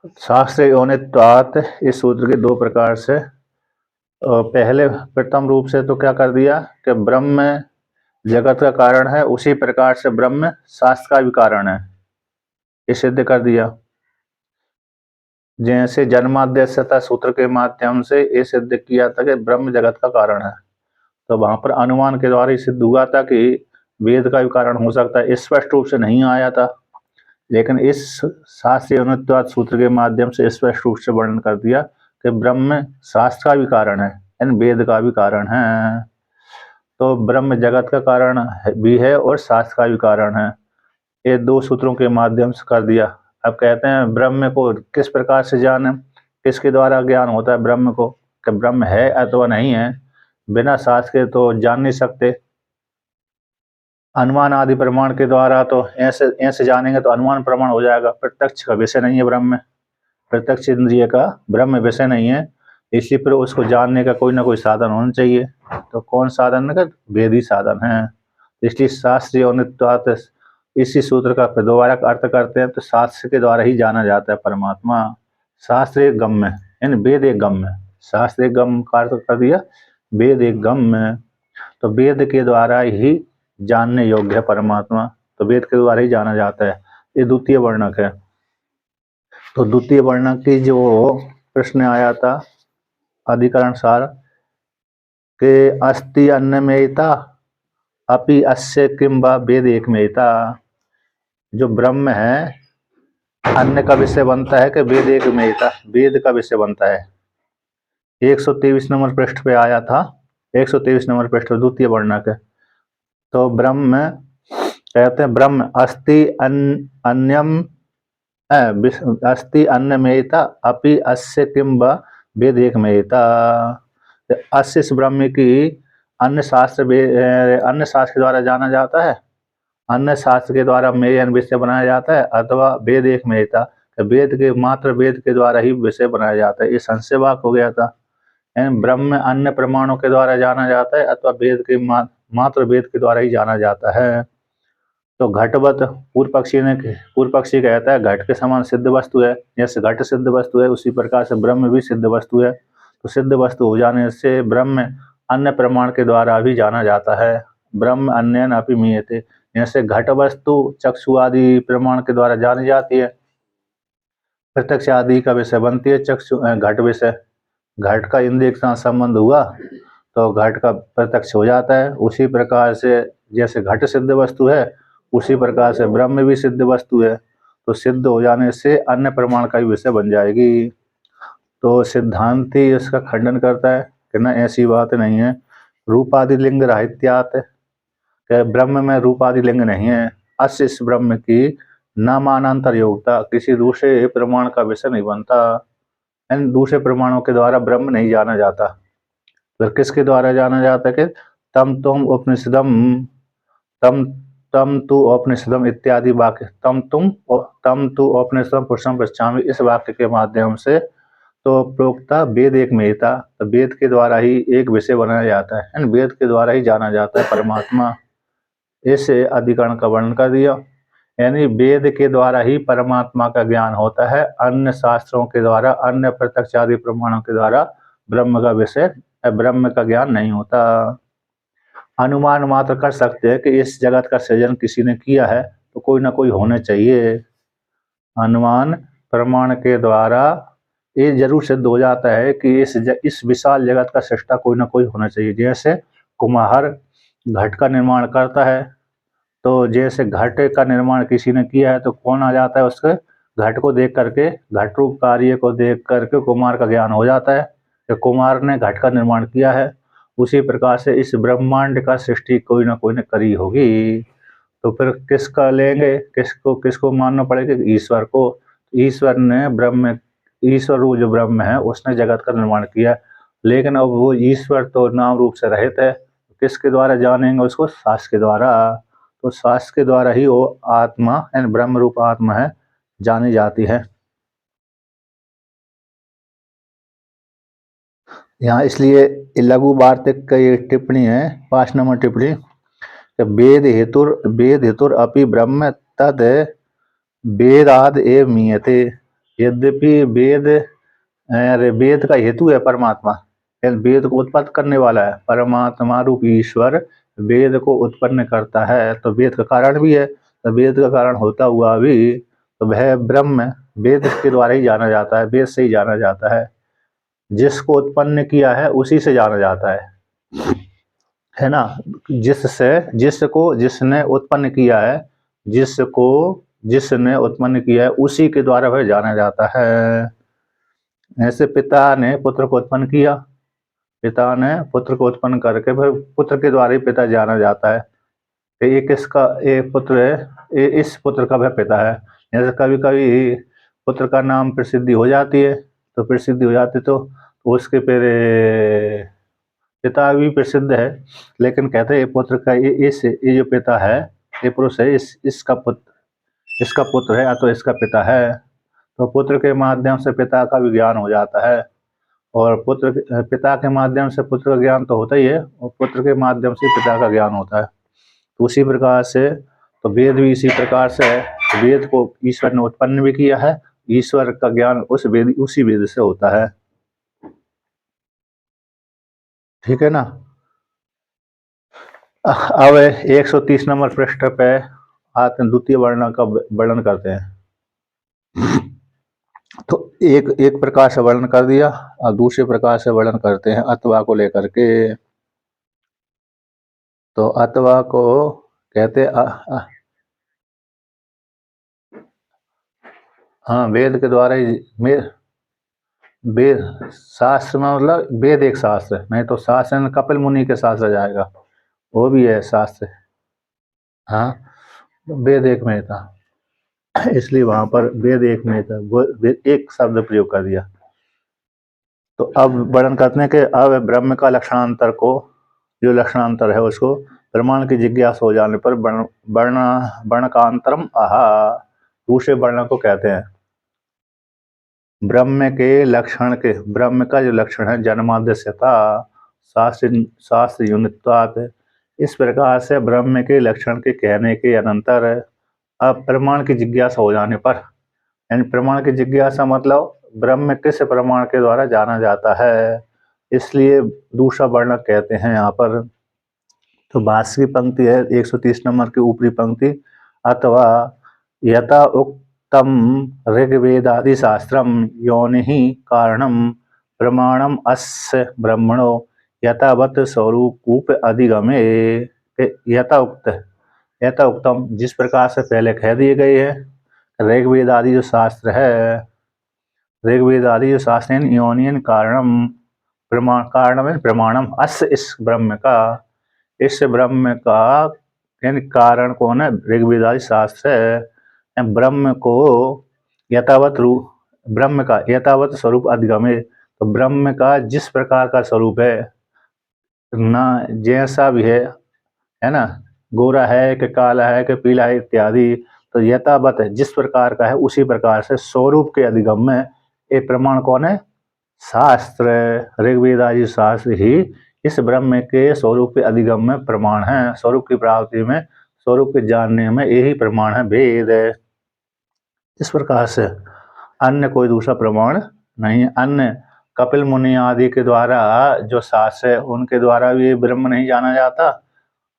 शास्त्र योनित्वात् इस सूत्र के दो प्रकार से पहले प्रथम रूप से तो क्या कर दिया कि ब्रह्म जगत का कारण है, उसी प्रकार से ब्रह्म शास्त्र का भी कारण है, ये सिद्ध कर दिया। जैसे जन्माद्यस्यता सूत्र के माध्यम से ये सिद्ध किया था कि ब्रह्म जगत का कारण है, तो वहां पर अनुमान के द्वारा ही सिद्ध हुआ था कि वेद का भी कारण हो सकता है। स्पष्ट रूप से नहीं आया था, लेकिन इस शास्त्रीय अनुत्वाद सूत्र के माध्यम से स्पष्ट रूप से वर्णन कर दिया कि ब्रह्म शास्त्र का भी कारण है, यानी वेद का भी कारण है। तो ब्रह्म जगत का कारण भी है और शास्त्र का भी कारण है, ये दो सूत्रों के माध्यम से कर दिया। अब कहते हैं ब्रह्म को किस प्रकार से जाने, किसके द्वारा ज्ञान होता है ब्रह्म को, कि ब्रह्म है अथवा नहीं है, बिना शास्त्र के तो जान नहीं सकते। अनुमान आदि प्रमाण के द्वारा तो ऐसे ऐसे जानेंगे तो अनुमान प्रमाण हो जाएगा। प्रत्यक्ष का विषय नहीं है ब्रह्म, प्रत्यक्ष इंद्रिय का ब्रह्म विषय नहीं है, इसी पर उसको जानने का कोई ना कोई साधन होना चाहिए। तो कौन साधन है? वेदी साधन है। इसलिए शास्त्रीय औनित्वात् इसी सूत्र का दोबारा अर्थ करते हैं तो शास्त्र के द्वारा ही जाना जाता है परमात्मा। शास्त्र एक गम्य यानी वेद एक गम्य, शास्त्र एक गम्य का अर्थ कर दिया, वेद एक गम्य। तो वेद के द्वारा ही जानने योग्य है परमात्मा, तो वेद के द्वारा ही जाना जाता है। ये द्वितीय वर्णक है। तो द्वितीय वर्णक की जो प्रश्न आया था अधिकरण सार के अस्ति अन्नमेयता अपि अस्य किम वा वेद एकमेयता, जो ब्रह्म है अन्य का विषय बनता है कि वेद एकमेयता, वेद का विषय बनता है। 123 नंबर पृष्ठ पे आया था, 123 नंबर पृष्ठ पे द्वितीय वर्णक है। तो ब्रह्म कहते हैं ब्रह्म अस्ति अन्यम अस्ति अन्नमेयता अपि अस्य किम वा वेद एकमेयता, अस्य इस ब्रह्म की अन्य शास्त्र के द्वारा जाना जाता है, अन्य शास्त्र के द्वारा मेय विषय बनाया जाता है, अथवा वेद एकमेयता, वेद के मात्र वेद के द्वारा ही विषय बनाया जाता है। ये संशय वाक हो गया था, ब्रह्म अन्य प्रमाणों के द्वारा जाना जाता है अथवा वेद के मात्र वेद के द्वारा ही जाना जाता है। तो घटवत पूर्व पक्षी कहता है घट के समान सिद्ध वस्तु है, जैसे घट सिद्ध वस्तु है उसी प्रकार से ब्रह्म भी सिद्ध वस्तु है। तो सिद्ध वस्तु हो जाने से ब्रह्म अन्य प्रमाण के द्वारा भी जाना जाता है। ब्रह्म अन्यन अपि मीयते, जैसे घट वस्तु चक्षु आदि प्रमाण के द्वारा जानी जाती है, प्रत्यक्ष आदि का विषय बनती है चक्षु घट विषय, घट का इंद्रिय के साथ संबंध हुआ तो घट का प्रत्यक्ष हो जाता है। उसी प्रकार से जैसे घट सिद्ध वस्तु है उसी प्रकार से ब्रह्म भी सिद्ध वस्तु है, तो सिद्ध हो जाने से अन्य प्रमाण का भी विषय बन जाएगी। तो सिद्धांति इसका खंडन करता है कि न, ऐसी बात नहीं है। रूपादि लिंग राहित्यात, ब्रह्म में रूपादि लिंग नहीं है। अस्य इस ब्रह्म की न मानांतर योग्यता, किसी दूसरे प्रमाण का विषय नहीं बनता, इन दूसरे प्रमाणों के द्वारा ब्रह्म नहीं जाना जाता। फिर किसके द्वारा जाना जाता है कि तम तुम उपनिषदम, तम तम तु उपनिषदम इत्यादि वाक्य, तम तु उपनिषदम पुरुषम पृच्छामि, इस वाक्य के माध्यम से तो प्रोक्ता वेद एक मेहता, तो वेद के द्वारा ही एक विषय बनाया जाता है, यानी वेद के द्वारा ही जाना जाता है परमात्मा। ऐसे अधिकरण का वर्णन कर दिया, यानी वेद के द्वारा ही परमात्मा का ज्ञान होता है, अन्य शास्त्रों के द्वारा अन्य प्रत्यक्ष आदि प्रमाणों के द्वारा ब्रह्म का विषय ब्रह्म का ज्ञान नहीं होता। अनुमान मात्र कर सकते हैं कि इस जगत का सृजन किसी ने किया है तो कोई ना कोई होने चाहिए। अनुमान प्रमाण के द्वारा ये जरूर सिद्ध हो जाता है कि इस विशाल जगत का सृष्टा कोई ना कोई होना चाहिए। जैसे कुम्हार घट का निर्माण करता है, तो जैसे घट का निर्माण किसी ने किया है तो कौन आ जाता है, उसके घट को देख करके, घट रूप कार्य को देख करके कुमार का ज्ञान हो जाता है कि कुमार ने घट का निर्माण किया है। उसी प्रकार से इस ब्रह्मांड का सृष्टि कोई ना कोई ने करी होगी। तो फिर किसका लेंगे, किसको मानना पड़ेगा? ईश्वर को। ईश्वर ने ईश्वर जो ब्रह्म है उसने जगत का निर्माण किया, लेकिन अब वो ईश्वर तो नाम रूप से रहित है, किसके द्वारा जानेंगे उसको? शास्त्र के द्वारा। तो शास्त्र के द्वारा ही वो आत्मा यानी ब्रह्म रूप आत्मा है जानी जाती है। यहाँ इसलिए लघु वार्तिक का ये टिप्पणी है, 5 नंबर टिप्पणी, वेद हेतुर अपि ब्रह्म तद वेदाद एव मीयते। यद्यपि वेद का हेतु है परमात्मा, वेद को उत्पन्न करने वाला है परमात्मा रूप ईश्वर, वेद को उत्पन्न करता है तो वेद का कारण भी है। तो वेद का कारण होता हुआ भी तो वह ब्रह्म वेद के द्वारा ही जाना जाता है, वेद से ही जाना जाता है। जिसको उत्पन्न किया है उसी से जाना जाता है ना। जिसने उत्पन्न किया है, जिसको जिसने उत्पन्न किया है उसी के द्वारा वह जाना जाता है। ऐसे पिता ने पुत्र को उत्पन्न किया, पिता ने पुत्र को उत्पन्न करके वह पुत्र के द्वारा ही पिता जाना जाता है। एक इसका एक पुत्र है, इस पुत्र का वह पिता है। जैसे कभी कभी पुत्र का नाम प्रसिद्धि हो जाती है, तो प्रसिद्धि हो जाती तो उसके फिर पिता भी प्रसिद्ध है, लेकिन कहते हैं पुत्र का ये जो पिता है, ये पुरुष है, इसका पुत्र है, या तो इसका पिता है। तो पुत्र के माध्यम से पिता का भी ज्ञान हो जाता है, और पिता के माध्यम से पुत्र का ज्ञान तो होता ही है, और पुत्र के माध्यम से पिता का ज्ञान होता है। तो उसी प्रकार से तो वेद भी इसी प्रकार से है। वेद को ईश्वर ने उत्पन्न भी किया है, ईश्वर का ज्ञान उसी वेद से होता है। ठीक है ना। अब 130 नंबर पृष्ठ पे आते हैं, द्वितीय वर्ण का वर्णन करते हैं। तो एक प्रकार से वर्णन कर दिया, और दूसरे प्रकार से वर्णन करते हैं अथवा को लेकर के। तो अथवा को कहते हाँ, वेद के द्वारा ही वेद शास्त्र में, मतलब वेद एक शास्त्र है, नहीं तो शास्त्र में कपिल मुनि के शास्त्र जाएगा, वो भी है शास्त्र। हाँ, वेद एक में था, इसलिए वहां पर वेद एक में था, वो एक शब्द प्रयोग कर दिया। तो अब वर्णन करते हैं कि अब ब्रह्म का लक्षणांतर को, जो लक्षणांतर है उसको प्रमाण की जिज्ञासा हो जाने पर वर्ण का अंतरम आहा, दूसरे वर्ण को कहते हैं। ब्रह्म के लक्षण के, ब्रह्म का जो लक्षण है जन्माद्यस्यता शास्त्र यूनित्वात्, इस प्रकार से ब्रह्म के लक्षण के कहने के अनंतर अब प्रमाण की जिज्ञासा हो जाने पर, यानी प्रमाण की जिज्ञासा मतलब ब्रह्म किस प्रमाण के द्वारा जाना जाता है, इसलिए दूसरा वर्ण कहते हैं यहाँ पर। तो भाष्य की पंक्ति है 130 नंबर की ऊपरी पंक्ति, अथवा यथा उक्तम ऋग्वेदादि शास्त्रम योनि कारणम प्रमाणम अस्य ब्रह्मणो यथावत स्वरूप अधिगमे। यथा उक्तम, जिस प्रकार से पहले कह दिए गए हैं, ऋग्वेद आदि जो शास्त्र है, ऋग्वेद आदि जो शास्त्र है, योनियन कारणम प्रमाणम अस्य, इस ब्रह्म का, इस ब्रह्म का यानी कारण कौन है, ऋग्वेद आदि शास्त्र है। ब्रह्म को यथावत रूप, ब्रह्म का यथावत स्वरूप अधिगमे, तो ब्रह्म का जिस प्रकार का स्वरूप है ना, जैसा भी है ना, गोरा है कि काला है कि पीला है इत्यादि, तो यथावत है जिस प्रकार का है उसी प्रकार से स्वरूप के अधिगम में, ये प्रमाण कौन है, शास्त्र, ऋग्वेद आदि शास्त्र ही इस ब्रह्म के स्वरूप के अधिगम में प्रमाण है, स्वरूप की प्राप्ति में, स्वरूप के जानने में यही प्रमाण है वेद। इस प्रकार से अन्य कोई दूसरा प्रमाण नहीं। अन्य कपिल मुनि आदि के द्वारा जो शास्त्र है उनके द्वारा भी ब्रह्म नहीं जाना जाता,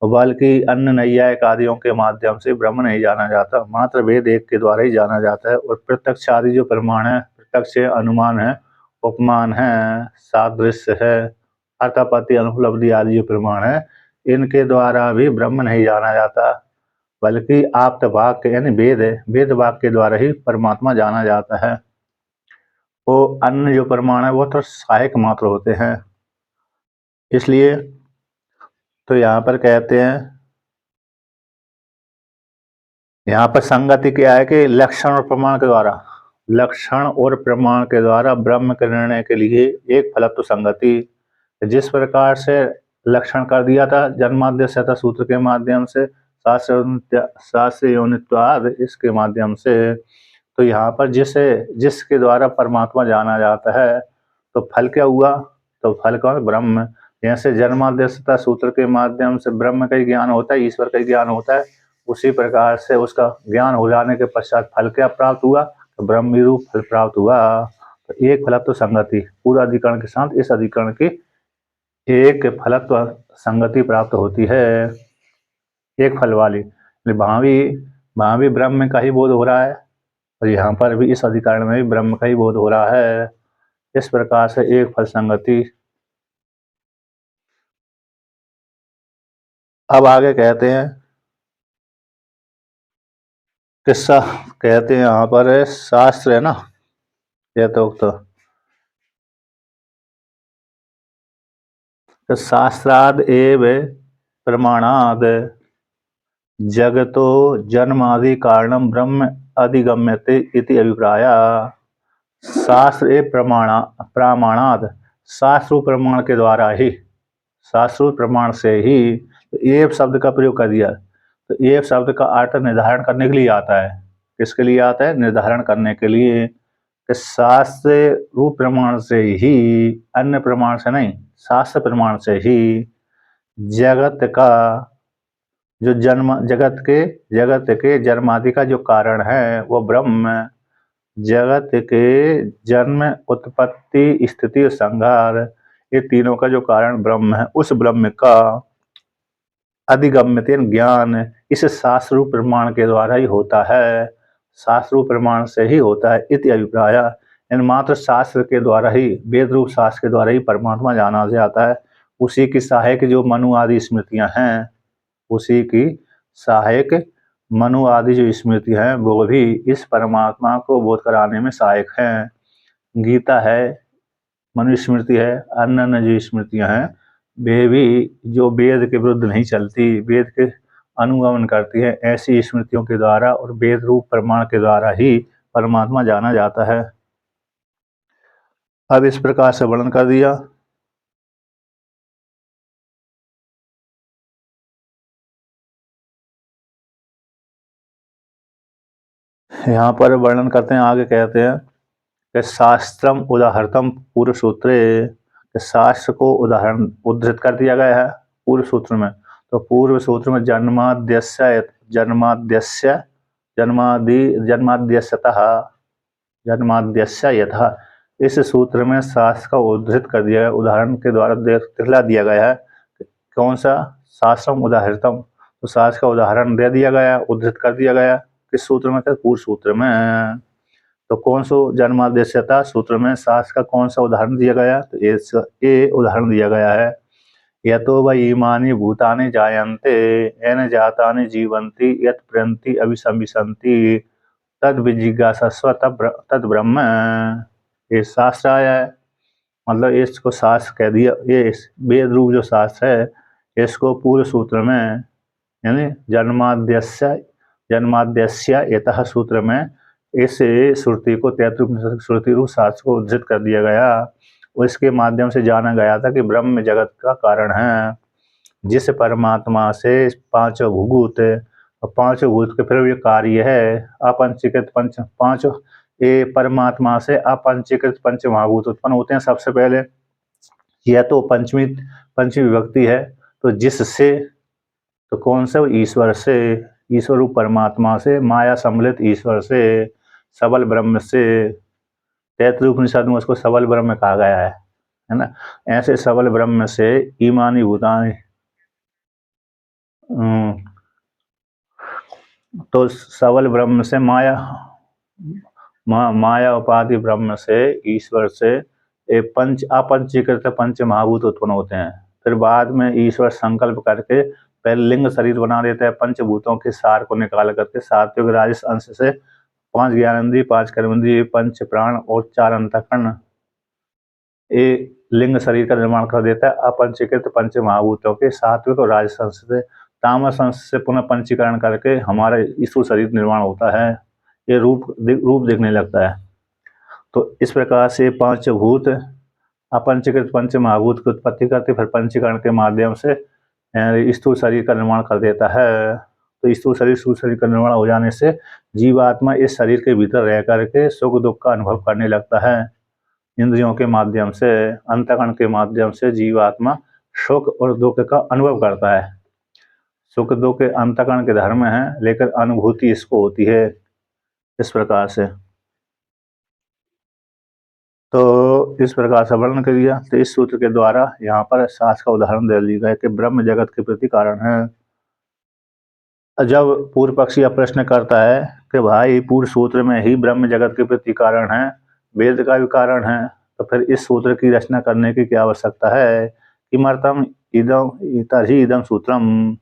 बल्कि अन्य नैयायिक आदियों के माध्यम से ब्रह्म नहीं जाना जाता, मात्र वेद एक के द्वारा ही जाना जाता है। और प्रत्यक्ष आदि जो प्रमाण है, प्रत्यक्ष अनुमान है, उपमान है, सादृश्य है, अर्थापत्ति अनुपलब्धि आदि जो प्रमाण है, इनके द्वारा भी ब्रह्म नहीं जाना जाता, बल्कि आप्त वाक्य यानी वेद है, वेद वाक्य के द्वारा ही परमात्मा जाना जाता है। वो अन्य जो प्रमाण है वो तो सहायक मात्र होते हैं। इसलिए तो यहाँ पर कहते हैं, यहाँ पर संगति क्या है कि लक्षण और प्रमाण के द्वारा, लक्षण और प्रमाण के द्वारा ब्रह्म के निर्णय के लिए एक फलत्व संगति, जिस प्रकार से लक्षण कर दिया था जन्माद्यस्यता सूत्र के माध्यम से, शास्त्र योनित्वाद इसके माध्यम से, तो यहाँ पर जिसके द्वारा परमात्मा जाना जाता है, तो फल क्या हुआ, तो फल कौन, ब्रह्म। जैसे जन्माद्यस्यता सूत्र के माध्यम से ब्रह्म का ही ज्ञान होता है, ईश्वर का ही ज्ञान होता है, उसी प्रकार से उसका ज्ञान हो जाने के पश्चात फल क्या प्राप्त हुआ, तो ब्रह्म रूप फल प्राप्त हुआ। तो एक फलत्व संगति पूर्व अधिकरण के साथ इस अधिकरण की एक फलत्व संगति प्राप्त होती है, एक फल वाली। वहाँ भी ब्रह्म का ही बोध हो रहा है और यहाँ पर भी इस अधिकरण में भी ब्रह्म का ही बोध हो रहा है। इस प्रकार से एक फल संगति। अब आगे कहते हैं किस्सा, कहते हैं यहाँ पर शास्त्र है ना, तो शास्त्राद एव प्रमाणाद जगतो जन्मादि कारणम ब्रह्म अधिगम्यते इति अभिप्राय। शास्त्र प्रमाणाद, शास्त्र प्रमाण के द्वारा ही, शास्त्र प्रमाण से ही। तो एव शब्द का प्रयोग कर दिया। तो एव शब्द का अर्थ निर्धारण करने के लिए आता है। किसके लिए आता है? निर्धारण करने के लिए कि शास्त्र रूप प्रमाण से ही, अन्य प्रमाण से नहीं, शास्त्र प्रमाण से ही जगत का जो जगत के जन्मादि का जो कारण है वो ब्रह्म, जगत के जन्म, उत्पत्ति, स्थिति और संहार, ये तीनों का जो कारण ब्रह्म है, उस ब्रह्म का अधिगम्यते ज्ञान इस शास्त्र रूप प्रमाण के द्वारा ही होता है, शास्त्र रूप प्रमाण से ही होता है। इति अभिप्राय, इन मात्र शास्त्र के द्वारा ही, वेद रूप शास्त्र के द्वारा ही परमात्मा जाना जाता है। उसी की सहायक जो मनु आदि स्मृतियां हैं, उसी की सहायक मनु आदि जो स्मृतियां हैं वो भी इस परमात्मा को बोध कराने में सहायक हैं। गीता है, मनुस्मृति है, अन्य अन्य जो स्मृतियां हैं वे भी जो वेद के विरुद्ध नहीं चलती, वेद के अनुगमन करती है, ऐसी स्मृतियों के द्वारा और वेद रूप प्रमाण के द्वारा ही परमात्मा जाना जाता है। अब इस प्रकार से वर्णन कर दिया। यहाँ पर वर्णन करते हैं, आगे कहते हैं कि शास्त्रम उदाहरतम पूर्व सूत्रे, शास्त्र को उदाहरण उद्धृत कर दिया गया है पूर्व सूत्र में। तो पूर्व सूत्र में जन्माद्यस्य यथा, इस सूत्र में शास्त्र का उद्धृत कर दिया गया, उदाहरण के द्वारा दिखला दिया गया है। कौन सा? शास्त्रम उदाहृतम, तो शास्त्र का उदाहरण दे दिया गया, उद्धृत कर दिया गया। किस सूत्र में? पूर्व सूत्र में। तो कौन सा जन्माद्यस्यता सूत्र में शास्त्र का कौन सा उदाहरण दिया गया? तो ये उदाहरण दिया गया है, यतो वै इमानि भूतानि जायन्ते येन जातानि जीवन्ति यत् प्रयन्ति अभिसंविशन्ति तद विजिज्ञासस्व तद ब्रह्म। ये शास्त्र आया है, मतलब इसको शास्त्र कह दिया। ये वेद रूप जो शास्त्र है, इसको पूर्व सूत्र में, यानी जन्माद्यस्य यतः सूत्र में इस श्रुति को, तैतृक श्रुति रूप शास्त्र को उद्धृत कर दिया गया और इसके माध्यम से जाना गया था कि ब्रह्म जगत का कारण है, जिस परमात्मा से पांचों भूत और पांचों भूत के फिर ये कार्य है अपंचीकृत पांचों, ये परमात्मा से अपंचीकृत पंच महाभूत उत्पन्न होते हैं। सबसे पहले यह तो पंचमी विभक्ति है, तो जिससे, तो कौन से? ईश्वर से, ईश्वर रूप परमात्मा से, माया सम्मिलित ईश्वर से, सबल ब्रह्म से। तैतृक उपनिषद में उसको सबल ब्रह्म कहा गया है ना। ऐसे सबल ब्रह्म से ईमानी भूतानि, तो सबल ब्रह्म से माया उपाधि ब्रह्म से, ईश्वर से अपंचीकृत पंच महाभूत उत्पन्न होते हैं। फिर बाद में ईश्वर संकल्प करके पहले लिंग शरीर बना देता है, पंचभूतों के सार को निकाल करके सात्विक राजस अंश से 5 ज्ञानेंद्रिय, 5 कर्मेंद्रिय, 5 प्राण और 4 अंतःकरण, ये लिंग शरीर का निर्माण कर देता है। अपंचीकृत पंच महाभूतों के सात्विक और राजस अंश से, तामस अंश से पुनः पंचीकरण करके हमारा स्थूल शरीर निर्माण होता है, ये रूप दिखने लगता है। तो इस प्रकार से 5 भूत अपंचीकृत पंच महाभूत की उत्पत्ति करते, फिर पंचीकरण के माध्यम से स्थूल शरीर का निर्माण कर देता है। तो स्थूल शरीर का निर्माण हो जाने से जीवात्मा इस शरीर के भीतर रह करके सुख दुख का अनुभव करने लगता है। इंद्रियों के माध्यम से, अंतःकरण के माध्यम से जीवात्मा सुख और दुख का अनुभव करता है। सुख दुख अंतःकरण के धर्म है, लेकिन अनुभूति इसको होती है। इस प्रकार से तो इस प्रकार से वर्णन कर दिया। तो इस सूत्र के द्वारा यहाँ पर शास्त्र का उदाहरण दे दिया गया कि ब्रह्म जगत के प्रति कारण है। जब पूर्व पक्षी यह प्रश्न करता है कि भाई पूर्व सूत्र में ही ब्रह्म जगत के प्रति कारण है, वेद का भी कारण है, तो फिर इस सूत्र की रचना करने की क्या आवश्यकता है? किमर्थम इदम तर्हि इदम सूत्रम।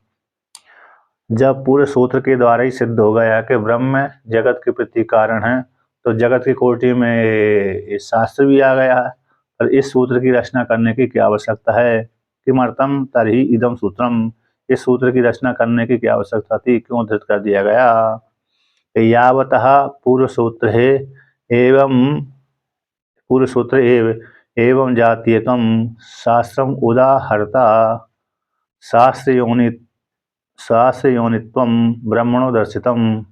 जब पूरे सूत्र के द्वारा ही सिद्ध हो गया कि ब्रह्म जगत के प्रति कारण है, तो जगत की कोटि में शास्त्र भी आ गया है, और इस सूत्र की रचना करने की क्या आवश्यकता है? किमर्थम तर्हि इदम सूत्रम। इस सूत्र की रचना करने की क्या आवश्यकता थी, क्यों धृत कर दिया गया? यावतः पूर्व सूत्र है एवं पूर्व सूत्र एवं जातीयकम शास्त्रम उदाहरता शास्त्र योनित्वम ब्रह्मणो दर्शितम।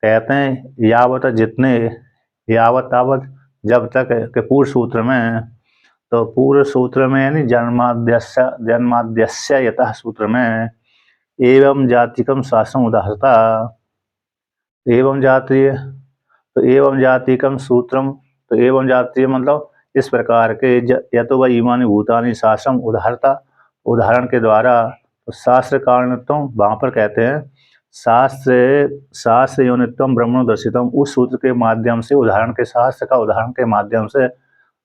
कहते हैं यावत तावत जब तक के पूर्व सूत्र में, तो पूर्व सूत्र में यानी जन्माद्यस्य यतः सूत्र में एवं जातिकम शास्त्रम उदाहरता। एवं जातीय, तो एवं जातिकम सूत्रम, तो एवं जातीय मतलब इस प्रकार के यतो व इमानि भूतानि शास्त्रम उदाहरता, उदाहरण के द्वारा। तो शास्त्र कारणत्वम वहाँ पर कहते हैं शास्त्र योनित्वम ब्रह्मणो दर्शितम, उस सूत्र के माध्यम से उदाहरण के माध्यम से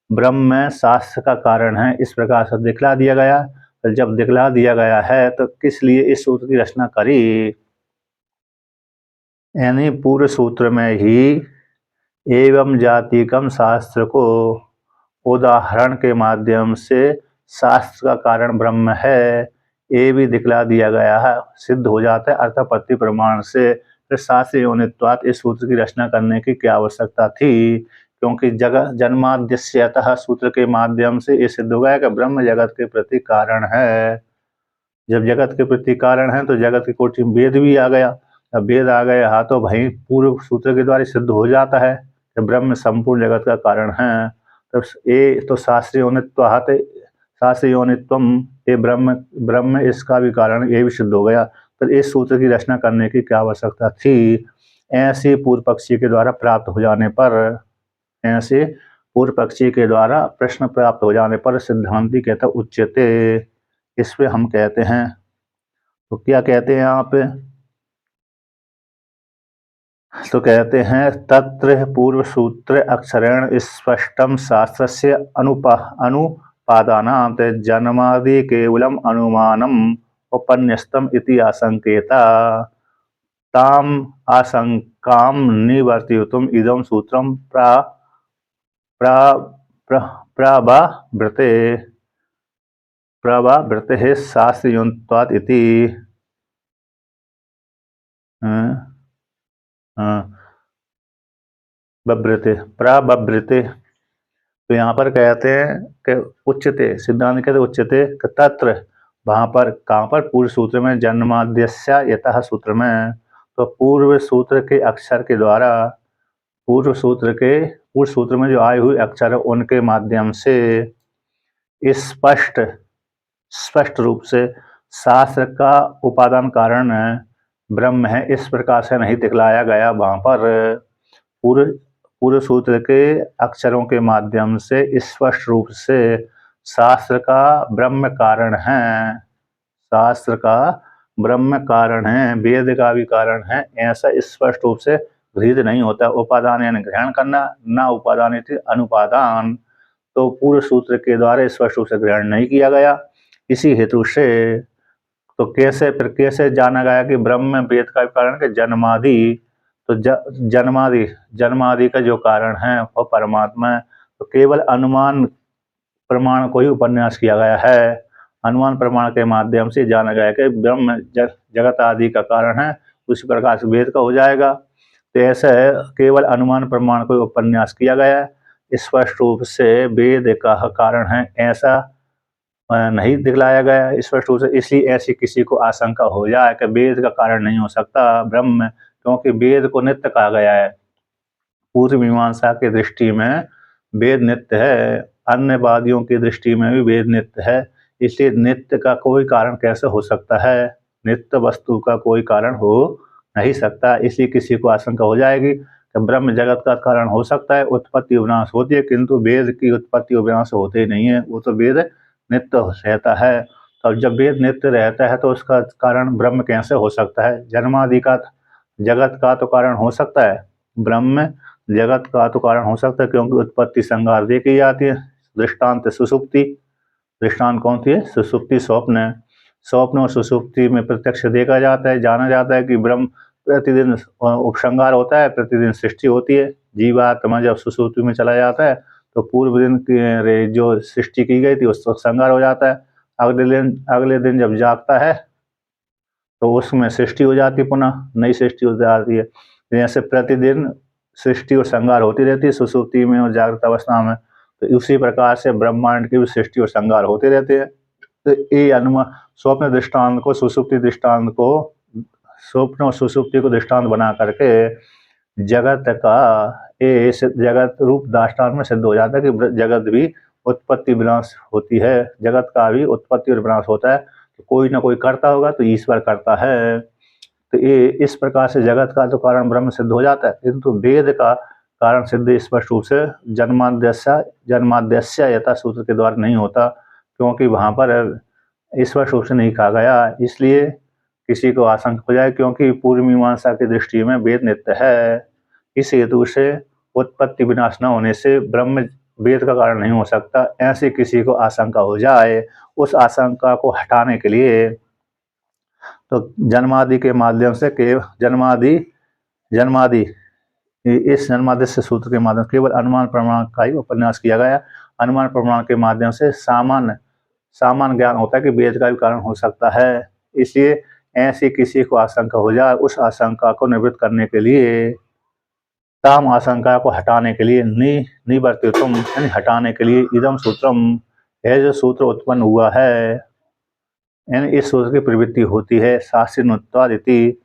ब्रह्म शास्त्र का कारण है, इस प्रकार से दिखला दिया गया। तो जब दिखला दिया गया है तो किस लिए इस सूत्र की रचना करी? यानी पूर्व सूत्र में ही एवं जातिकम शास्त्र को उदाहरण के माध्यम से शास्त्र का कारण ब्रह्म है, ये भी दिखला दिया गया है, सिद्ध हो जाता है अर्थापत्ति प्रमाण से। फिर शास्त्र योनित्वात् इस सूत्र की रचना करने की क्या आवश्यकता थी? क्योंकि जन्माद्यस्यतः सूत्र के माध्यम से ये सिद्ध हो गया कि ब्रह्म जगत के प्रति कारण है। जब जगत के प्रति कारण है तो जगत की कोटि में वेद भी आ गया। अब वेद आ गए हाँ, तो भाई पूर्व सूत्र के द्वारा सिद्ध हो जाता है कि ब्रह्म संपूर्ण जगत का कारण है। तो ये तो शास्त्र योनित्वम, ये ब्रह्म इसका भी कारण, ये भी सिद्ध हो गया। तो इस सूत्र की रचना करने की क्या आवश्यकता थी? ऐसे पूर्व पक्षी के द्वारा प्राप्त हो जाने पर, ऐसे पूर्व पक्षी के द्वारा प्रश्न प्राप्त हो जाने पर सिद्धांति कहता उच्यते, इस पे हम कहते हैं। तो क्या कहते हैं यहाँ पे? तो कहते हैं तत्र पूर्व सूत्र अक्षरेण स्पष्टम शास्त्रस्य अनुपादानां जन्मादि केवलम अनुमानम उपन्यस्तम इति आशंकेता ताम आशंकां निवर्तयितुम इदं सूत्रम प्रवावृते शास्त्रयोनित्वात् इति। प्रबभृते, तो यहाँ पर कहते हैं कि उच्चते, सिद्धांत कहते उच्चते तत्र, वहाँ पर कहाँ पर? पूर्व सूत्र में जन्माद्यस्य यतः सूत्र में, तो पूर्व सूत्र के अक्षर के द्वारा, पूर्व सूत्र में जो आए हुए अक्षर है उनके माध्यम से स्पष्ट रूप से शास्त्र का उपादान कारण ब्रह्म है, इस प्रकार से नहीं दिखलाया गया। वहाँ पर पूर्व सूत्र के अक्षरों के माध्यम से स्पष्ट रूप से शास्त्र का ब्रह्म कारण है, शास्त्र का ब्रह्म कारण है, वेद का भी कारण है, ऐसा स्पष्ट रूप से गृहीत नहीं होता। उपादान यानी ग्रहण करना, ना उपादान यानी अनुपादान, तो पूर्व सूत्र के द्वारा स्पष्ट रूप से ग्रहण नहीं किया गया। इसी हेतु से तो कैसे जाना गया कि ब्रह्म वेद का भी कारण है? जन्मादि, तो जन्मादि का जो कारण है वो परमात्मा है। तो केवल अनुमान प्रमाण को ही उपन्यास किया गया है, अनुमान प्रमाण के माध्यम से जाना गया कि ब्रह्म जगत आदि का कारण है, उसी प्रकार से वेद का हो जाएगा। तो ऐसा है, केवल अनुमान प्रमाण को उपन्यास किया गया है, स्पष्ट रूप से वेद का कारण है ऐसा नहीं दिखलाया गया स्पष्ट रूप से। इसलिए ऐसी किसी को आशंका हो जाए कि वेद का कारण नहीं हो सकता ब्रह्म, क्योंकि वेद को नित्य कहा गया है। पूर्व मीमांसा की दृष्टि में वेद नित्य है, अन्यवादियों की दृष्टि में भी वेद नित्य है। इसलिए नित्य का कोई कारण कैसे हो सकता है? नित्य वस्तु का कोई कारण हो नहीं सकता। इसलिए किसी को आशंका हो जाएगी कि ब्रह्म जगत का कारण हो सकता है, उत्पत्ति विनाश होती है, किंतु वेद की उत्पत्ति विनाश होते ही नहीं है। वो तो वेद नित्य रहता है। तो जब वेद नित्य रहता है तो उसका कारण ब्रह्म कैसे हो सकता है? जन्मादि का जगत का तो कारण हो सकता है, ब्रह्म जगत का तो कारण हो सकता है, क्योंकि उत्पत्ति संहार देखी जाती है। दृष्टांत सुषुप्ति, दृष्टांत कौन सी है? सुषुप्ति, स्वप्न। स्वप्न और सुषुप्ति में प्रत्यक्ष देखा जाता है, जाना जाता है कि ब्रह्म प्रतिदिन उपसंहार होता है, प्रतिदिन सृष्टि होती है। जीवात्मा जब सुषुप्ति में चला जाता है तो पूर्व दिन की जो सृष्टि की गई थी उसका संहार हो जाता है। अगले दिन जब जागता है तो उसमें सृष्टि हो जाती है, पुनः नई सृष्टि हो जाती है। जैसे प्रतिदिन सृष्टि और संहार होती रहती है सुषुप्ति में और जागृत अवस्था में, तो उसी प्रकार से ब्रह्मांड की भी सृष्टि और संहार होते रहते हैं। तो ये अनुमान स्वप्न दृष्टांत को, सुषुप्ति दृष्टांत को, स्वप्न और सुषुप्ति को दृष्टांत बना करके जगत का ये जगत रूप दृष्टांत में सिद्ध हो जाता है कि जगत भी उत्पत्ति विनाश होती है, जगत का भी उत्पत्ति और विनाश होता है। तो कोई ना कोई करता होगा तो ईश्वर करता है। तो ये इस प्रकार से जगत का तो कारण ब्रह्म सिद्ध हो जाता है, किंतु वेद का कारण सिद्ध स्पष्ट रूप से जन्माद्यस्य यथा सूत्र के द्वारा नहीं होता, क्योंकि वहाँ पर स्पष्ट रूप से नहीं कहा गया। इसलिए किसी को आशंका हो जाए, क्योंकि पूर्व मीमांसा की दृष्टि में वेद नित्य है, इस हेतु से उत्पत्ति विनाश न होने से ब्रह्म वेद का कारण नहीं हो सकता, ऐसे किसी को आशंका हो जाए, उस आशंका को हटाने के लिए तो जन्मादि के माध्यम से जन्मादि इस जन्मादि सूत्र के माध्यम से केवल अनुमान प्रमाण का ही उपन्यास किया गया। अनुमान प्रमाण के माध्यम से सामान्य ज्ञान होता है कि वेद का भी कारण हो सकता है। इसलिए ऐसी किसी को आशंका हो जाए, उस आशंका को निवृत्त करने के लिए, ताम आशंका को हटाने के लिए, निवर्तितुम यानी हटाने के लिए, इदम सूत्रम है जो सूत्र उत्पन्न हुआ है, यानी इस सूत्र की प्रवृत्ति होती है। शास्त्रोत्पादिति,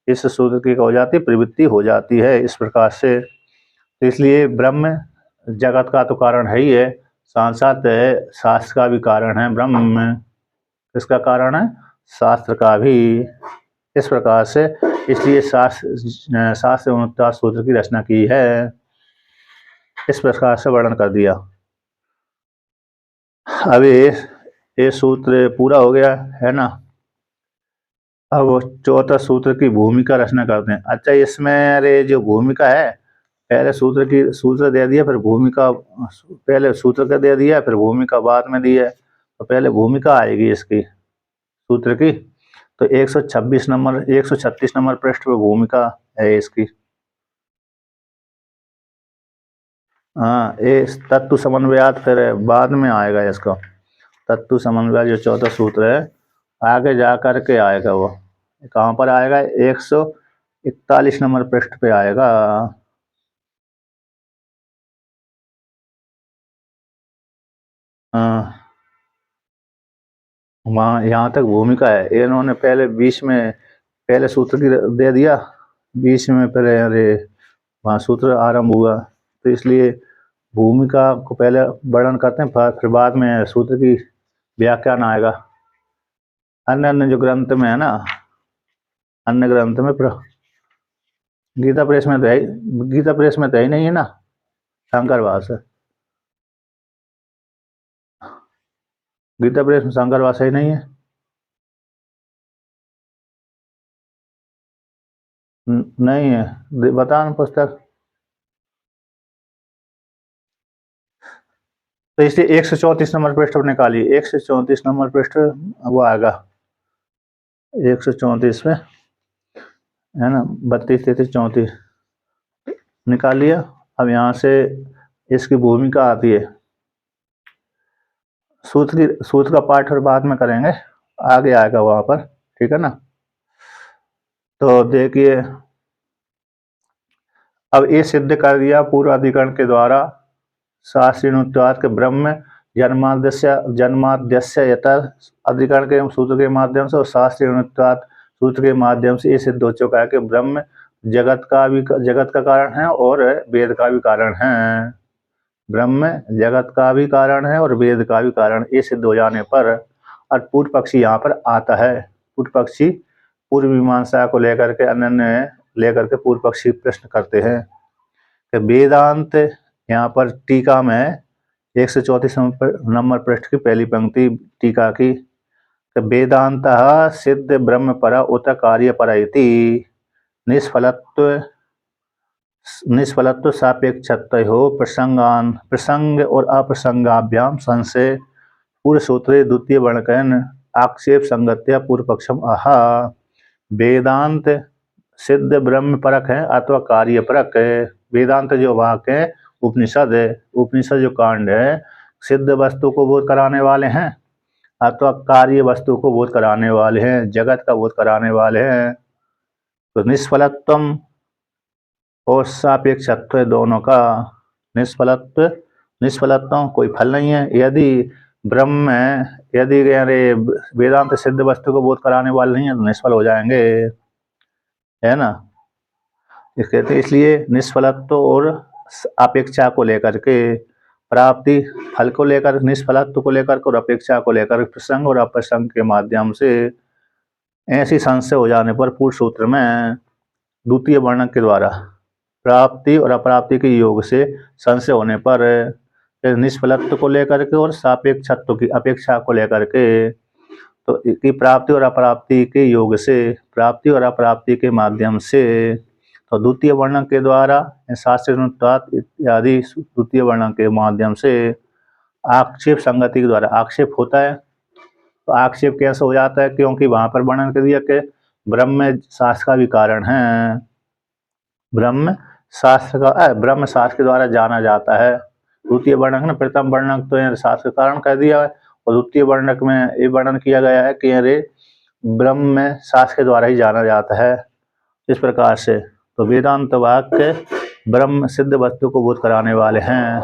इस सूत्र की हो जाती प्रवृत्ति हो जाती है इस प्रकार से। तो इसलिए ब्रह्म जगत का तो कारण है ही है, साथ साथ शास्त्र का भी कारण है। ब्रह्म किसका कारण है? शास्त्र का भी। इस प्रकार से इसलिए शास्त्र सूत्र की रचना की है, इस प्रकार से वर्णन कर दिया। अब ये सूत्र पूरा हो गया है ना। अब चौथा सूत्र की भूमिका रचना करते हैं। अच्छा, इसमें अरे जो भूमिका है, पहले सूत्र दे दिया, फिर भूमिका, पहले सूत्र का दे दिया, फिर भूमिका बाद में दी है। तो पहले भूमिका आएगी इसकी सूत्र की, तो 136 नंबर पृष्ठ पे भूमिका है इसकी। हाँ, ये तत्व समन्वयात फिर बाद में आएगा इसका। तत्व समन्वय जो चौथा सूत्र है आगे जा कर के आएगा, वो कहाँ पर आएगा? 141 नंबर पृष्ठ पे आएगा। हाँ, वहाँ यहाँ तक भूमिका है। इन्होंने पहले बीच में पहले सूत्र की दे दिया, बीच में पहले अरे वहाँ सूत्र आरंभ हुआ, तो इसलिए भूमिका को पहले वर्णन करते हैं, फिर बाद में सूत्र की व्याख्यान आएगा। अन्य अन्य जो ग्रंथ में है ना, अन्य ग्रंथ में गीता प्रेस में तो है, गीता प्रेस में तो है ही नहीं है ना, शंकरवास है। गीता प्रेस में शंकरवास ही नहीं है। नहीं है, बता ना पुस्तक। तो इसलिए 134 नंबर पृष्ठ निकालिए, 134 नंबर पृष्ठ वो आएगा 134 में, है ना, 32, 33, 34 निकाल लिया। अब यहाँ से इसकी भूमिका आती है। सूत्र का पाठ और बाद में करेंगे, आगे आएगा वहां पर, ठीक है ना। तो देखिए, अब ये सिद्ध कर दिया पूर्वाधिकरण के द्वारा शास्त्रीनुत्वाद के ब्रह्म जन्माद्यस्य यथा अधिकरण के सूत्र के माध्यम से और शास्त्रीनुत्वाद सूत्र के माध्यम से ये सिद्ध हो चुका है कि ब्रह्म जगत का कारण है और वेद का भी कारण है। ब्रह्म जगत का भी कारण है और वेद का भी कारण, ये सिद्ध हो जाने पर और पूर्व पक्षी यहाँ पर आता है। पूर्व पक्षी पूर्व मीमांसा को लेकर के अनन्य लेकर के पूर्व पक्षी प्रश्न करते हैं। कि वेदांत, यहाँ पर टीका में 134 नंबर पृष्ठ की पहली पंक्ति टीका की, वेदांतः सिद्ध ब्रह्म पर उत कार्य पर इति निष्फलत्व सापेक्षतयोः प्रसंग और अप्रसंगाभ्याम संशय पूर्व सूत्रे द्वितीय वर्णकन आक्षेप संगत्या पूर्व पक्षम आहा। वेदांत सिद्ध ब्रह्म परक है अथवा कार्य परक है। वेदांत जो वाक्य है, उपनिषद है, उपनिषद जो कांड है, सिद्ध वस्तु को बोध कराने वाले हैं अथवा कार्य वस्तु को बोध कराने वाले हैं, जगत का बोध कराने वाले हैं। तो निष्फलत्व और सापेक्षत्व दोनों का, निष्फलत्व कोई फल नहीं है। यदि ब्रह्म यदि वेदांत सिद्ध वस्तु को बोध कराने वाले नहीं है तो निष्फल हो जाएंगे, है ना। कहते इसलिए निष्फलत्व और अपेक्षा को लेकर के, प्राप्ति फल को लेकर, निष्फलत्व को लेकर और अपेक्षा को लेकर प्रसंग और अप्रसंग के माध्यम से ऐसी संशय हो जाने पर पूर्व सूत्र में द्वितीय वर्णक के द्वारा प्राप्ति और अप्राप्ति के योग से संशय होने पर निष्फलत्व को लेकर के और सापेक्षत्व की अपेक्षा को लेकर के, तो की प्राप्ति और अप्राप्ति के योग से, प्राप्ति और अप्राप्ति के माध्यम से, तो द्वितीय वर्णक के द्वारा शास्त्र इत्यादि द्वितीय वर्णक के माध्यम से आक्षेप संगति के द्वारा आक्षेप होता है। तो आक्षेप कैसे हो जाता है? क्योंकि वहां पर वर्णन कर दिया कि ब्रह्म शास्त्र का भी कारण है, ब्रह्म शास्त्र के द्वारा जाना जाता है। द्वितीय वर्णक ने, प्रथम वर्णक तो शास्त्र का कारण कह दिया है और द्वितीय वर्णक में ये वर्णन किया गया है कि अरे ब्रह्म शास्त्र के द्वारा ही जाना जाता है। इस प्रकार से तो वेदांत वाक्य ब्रह्म सिद्ध वस्तु को बोध कराने वाले हैं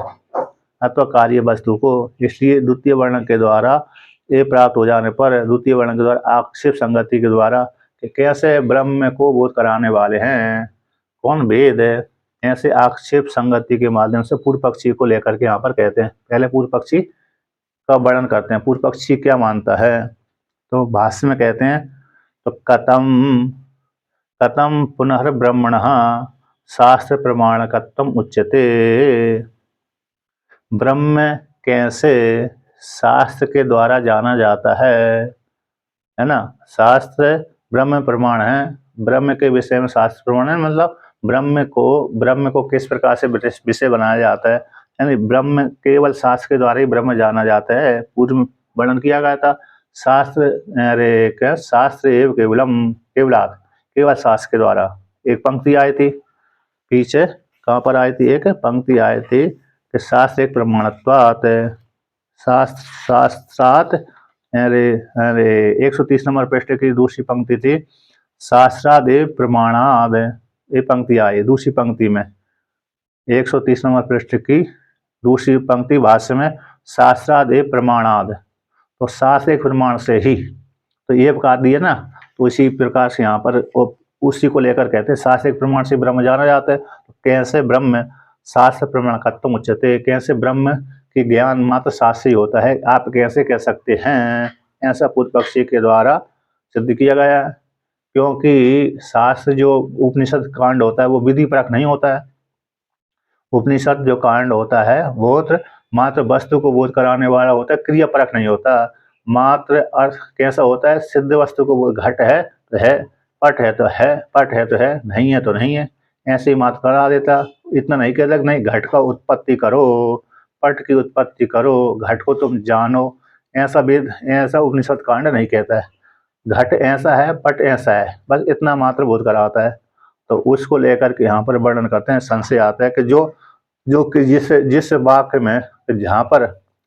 अथवा कार्य वस्तु को, इसलिए द्वितीय वर्णक के द्वारा ये प्राप्त हो जाने पर द्वितीय वर्णक के द्वारा आक्षेप संगति के द्वारा कि कैसे ब्रह्म को बोध कराने वाले हैं, कौन वेद है, ऐसे आक्षेप संगति के माध्यम से पूर्व पक्षी को लेकर के यहाँ पर कहते हैं। पहले पूर्व पक्षी का वर्णन करते हैं, पूर्व पक्षी क्या मानता है। तो भाष्य में कहते हैं, तो कथम पुनर्ब्रह्मणः शास्त्र प्रमाणकत्वम उच्यते, ब्रह्म कैसे शास्त्र के द्वारा जाना जाता है ना। शास्त्र ब्रह्म प्रमाण है, ब्रह्म के विषय में शास्त्र प्रमाण है, मतलब ब्रह्म को किस प्रकार से विषय बनाया जाता है, यानी ब्रह्म केवल शास्त्र के द्वारा ही ब्रह्म जाना जाता है। पूर्व वर्णन किया गया था शास्त्र एवं केवल शास्त्र के द्वारा। एक पंक्ति आई थी पीछे, कहाँ पर आई थी, एक पंक्ति आई थी कि शास्त्र एक प्रमाणत्वात्, शास्त्रात्, अरे 130 नंबर पृष्ठ की दूसरी पंक्ति थी, शास्त्रादेव प्रमाणाद, ये पंक्ति आई दूसरी पंक्ति में 130 नंबर पृष्ठ की दूसरी पंक्ति भाष्य में, शास्त्रादेव प्रमाणाद, तो शास्त्र एक प्रमाण से ही, तो ये बता दिए ना। तो इसी प्रकार से यहाँ पर उसी को लेकर कहते हैं शास्त्र एक प्रमाण से ब्रह्म जाना जाता है। तो कैसे ब्रह्म शास्त्र प्रमाणकत्वम उच्यते, कैसे ब्रह्म की ज्ञान मात्र शास्त्र ही होता है, आप कैसे कह सकते हैं, ऐसा पूर्व पक्षी के द्वारा सिद्ध किया गया है। क्योंकि शास्त्र जो उपनिषद कांड होता है वो विधि परक नहीं होता है। उपनिषद जो कांड होता है वो मात्र वस्तु को बोध कराने वाला होता है, क्रिया परक नहीं होता। मात्र अर्थ कैसा होता है, सिद्ध वस्तु को घट है तो है, पट है तो है, पट है तो है, नहीं है तो नहीं है, ऐसे ही मात्र करा देता। इतना नहीं कहता कि नहीं घट का उत्पत्ति करो, पट की उत्पत्ति करो, घट को तुम जानो, ऐसा वेद, ऐसा उपनिषद कांड नहीं कहता है। घट ऐसा है, पट ऐसा है, बस इतना मात्र बोध कराता है। तो उसको लेकर के यहाँ पर वर्णन करते हैं, संशय आता है कि जो जिस वाक्य में, जहाँ पर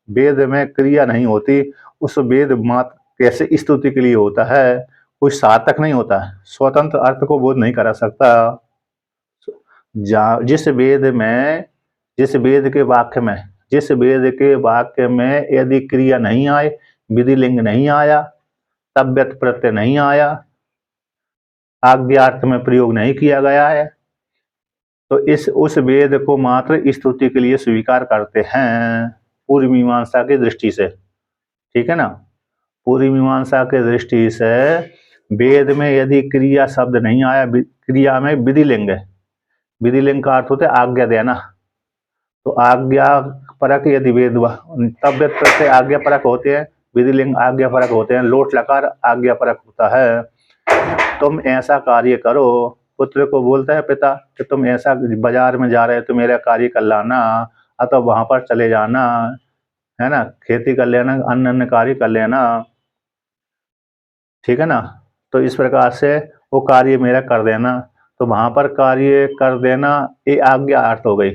वेद में क्रिया नहीं होती, उस वेद मात्र कैसे स्तुति के लिए होता है, कुछ सार्थक नहीं होता, स्वतंत्र अर्थ को बोध नहीं करा सकता। जिस वेद के वाक्य में यदि क्रिया नहीं आए, विधिलिंग नहीं आया, तव्यत प्रत्यय नहीं आया, आज्ञार्थ में प्रयोग नहीं किया गया है, तो उस वेद को मात्र स्तुति के लिए स्वीकार करते हैं पूर्व मीमांसा की दृष्टि से, ठीक है ना। पूर्व मीमांसा की दृष्टि से वेद में यदि क्रिया शब्द नहीं आया, क्रिया में विधिलिंग है, विधिलिंग का अर्थ होता है आज्ञा देना। तो आज्ञा परक यदि वेद तब वेद प्रत्यय आज्ञा परक होते हैं, विधिलिंग आज्ञा परक होते हैं, लोट लकार आज्ञा परक होता है। तुम ऐसा कार्य करो, पुत्र को बोलता है पिता कि तुम ऐसा बाजार में जा रहे हो तो मेरा कार्य कर लाना, अतः वहां पर चले जाना, है ना, खेती कर लेना, अन्य अन्य कार्य कर लेना, ठीक है ना। तो इस प्रकार से वो कार्य मेरा कर देना। तो वहां पर कार्य कर देना ये आज्ञा अर्थ हो गई।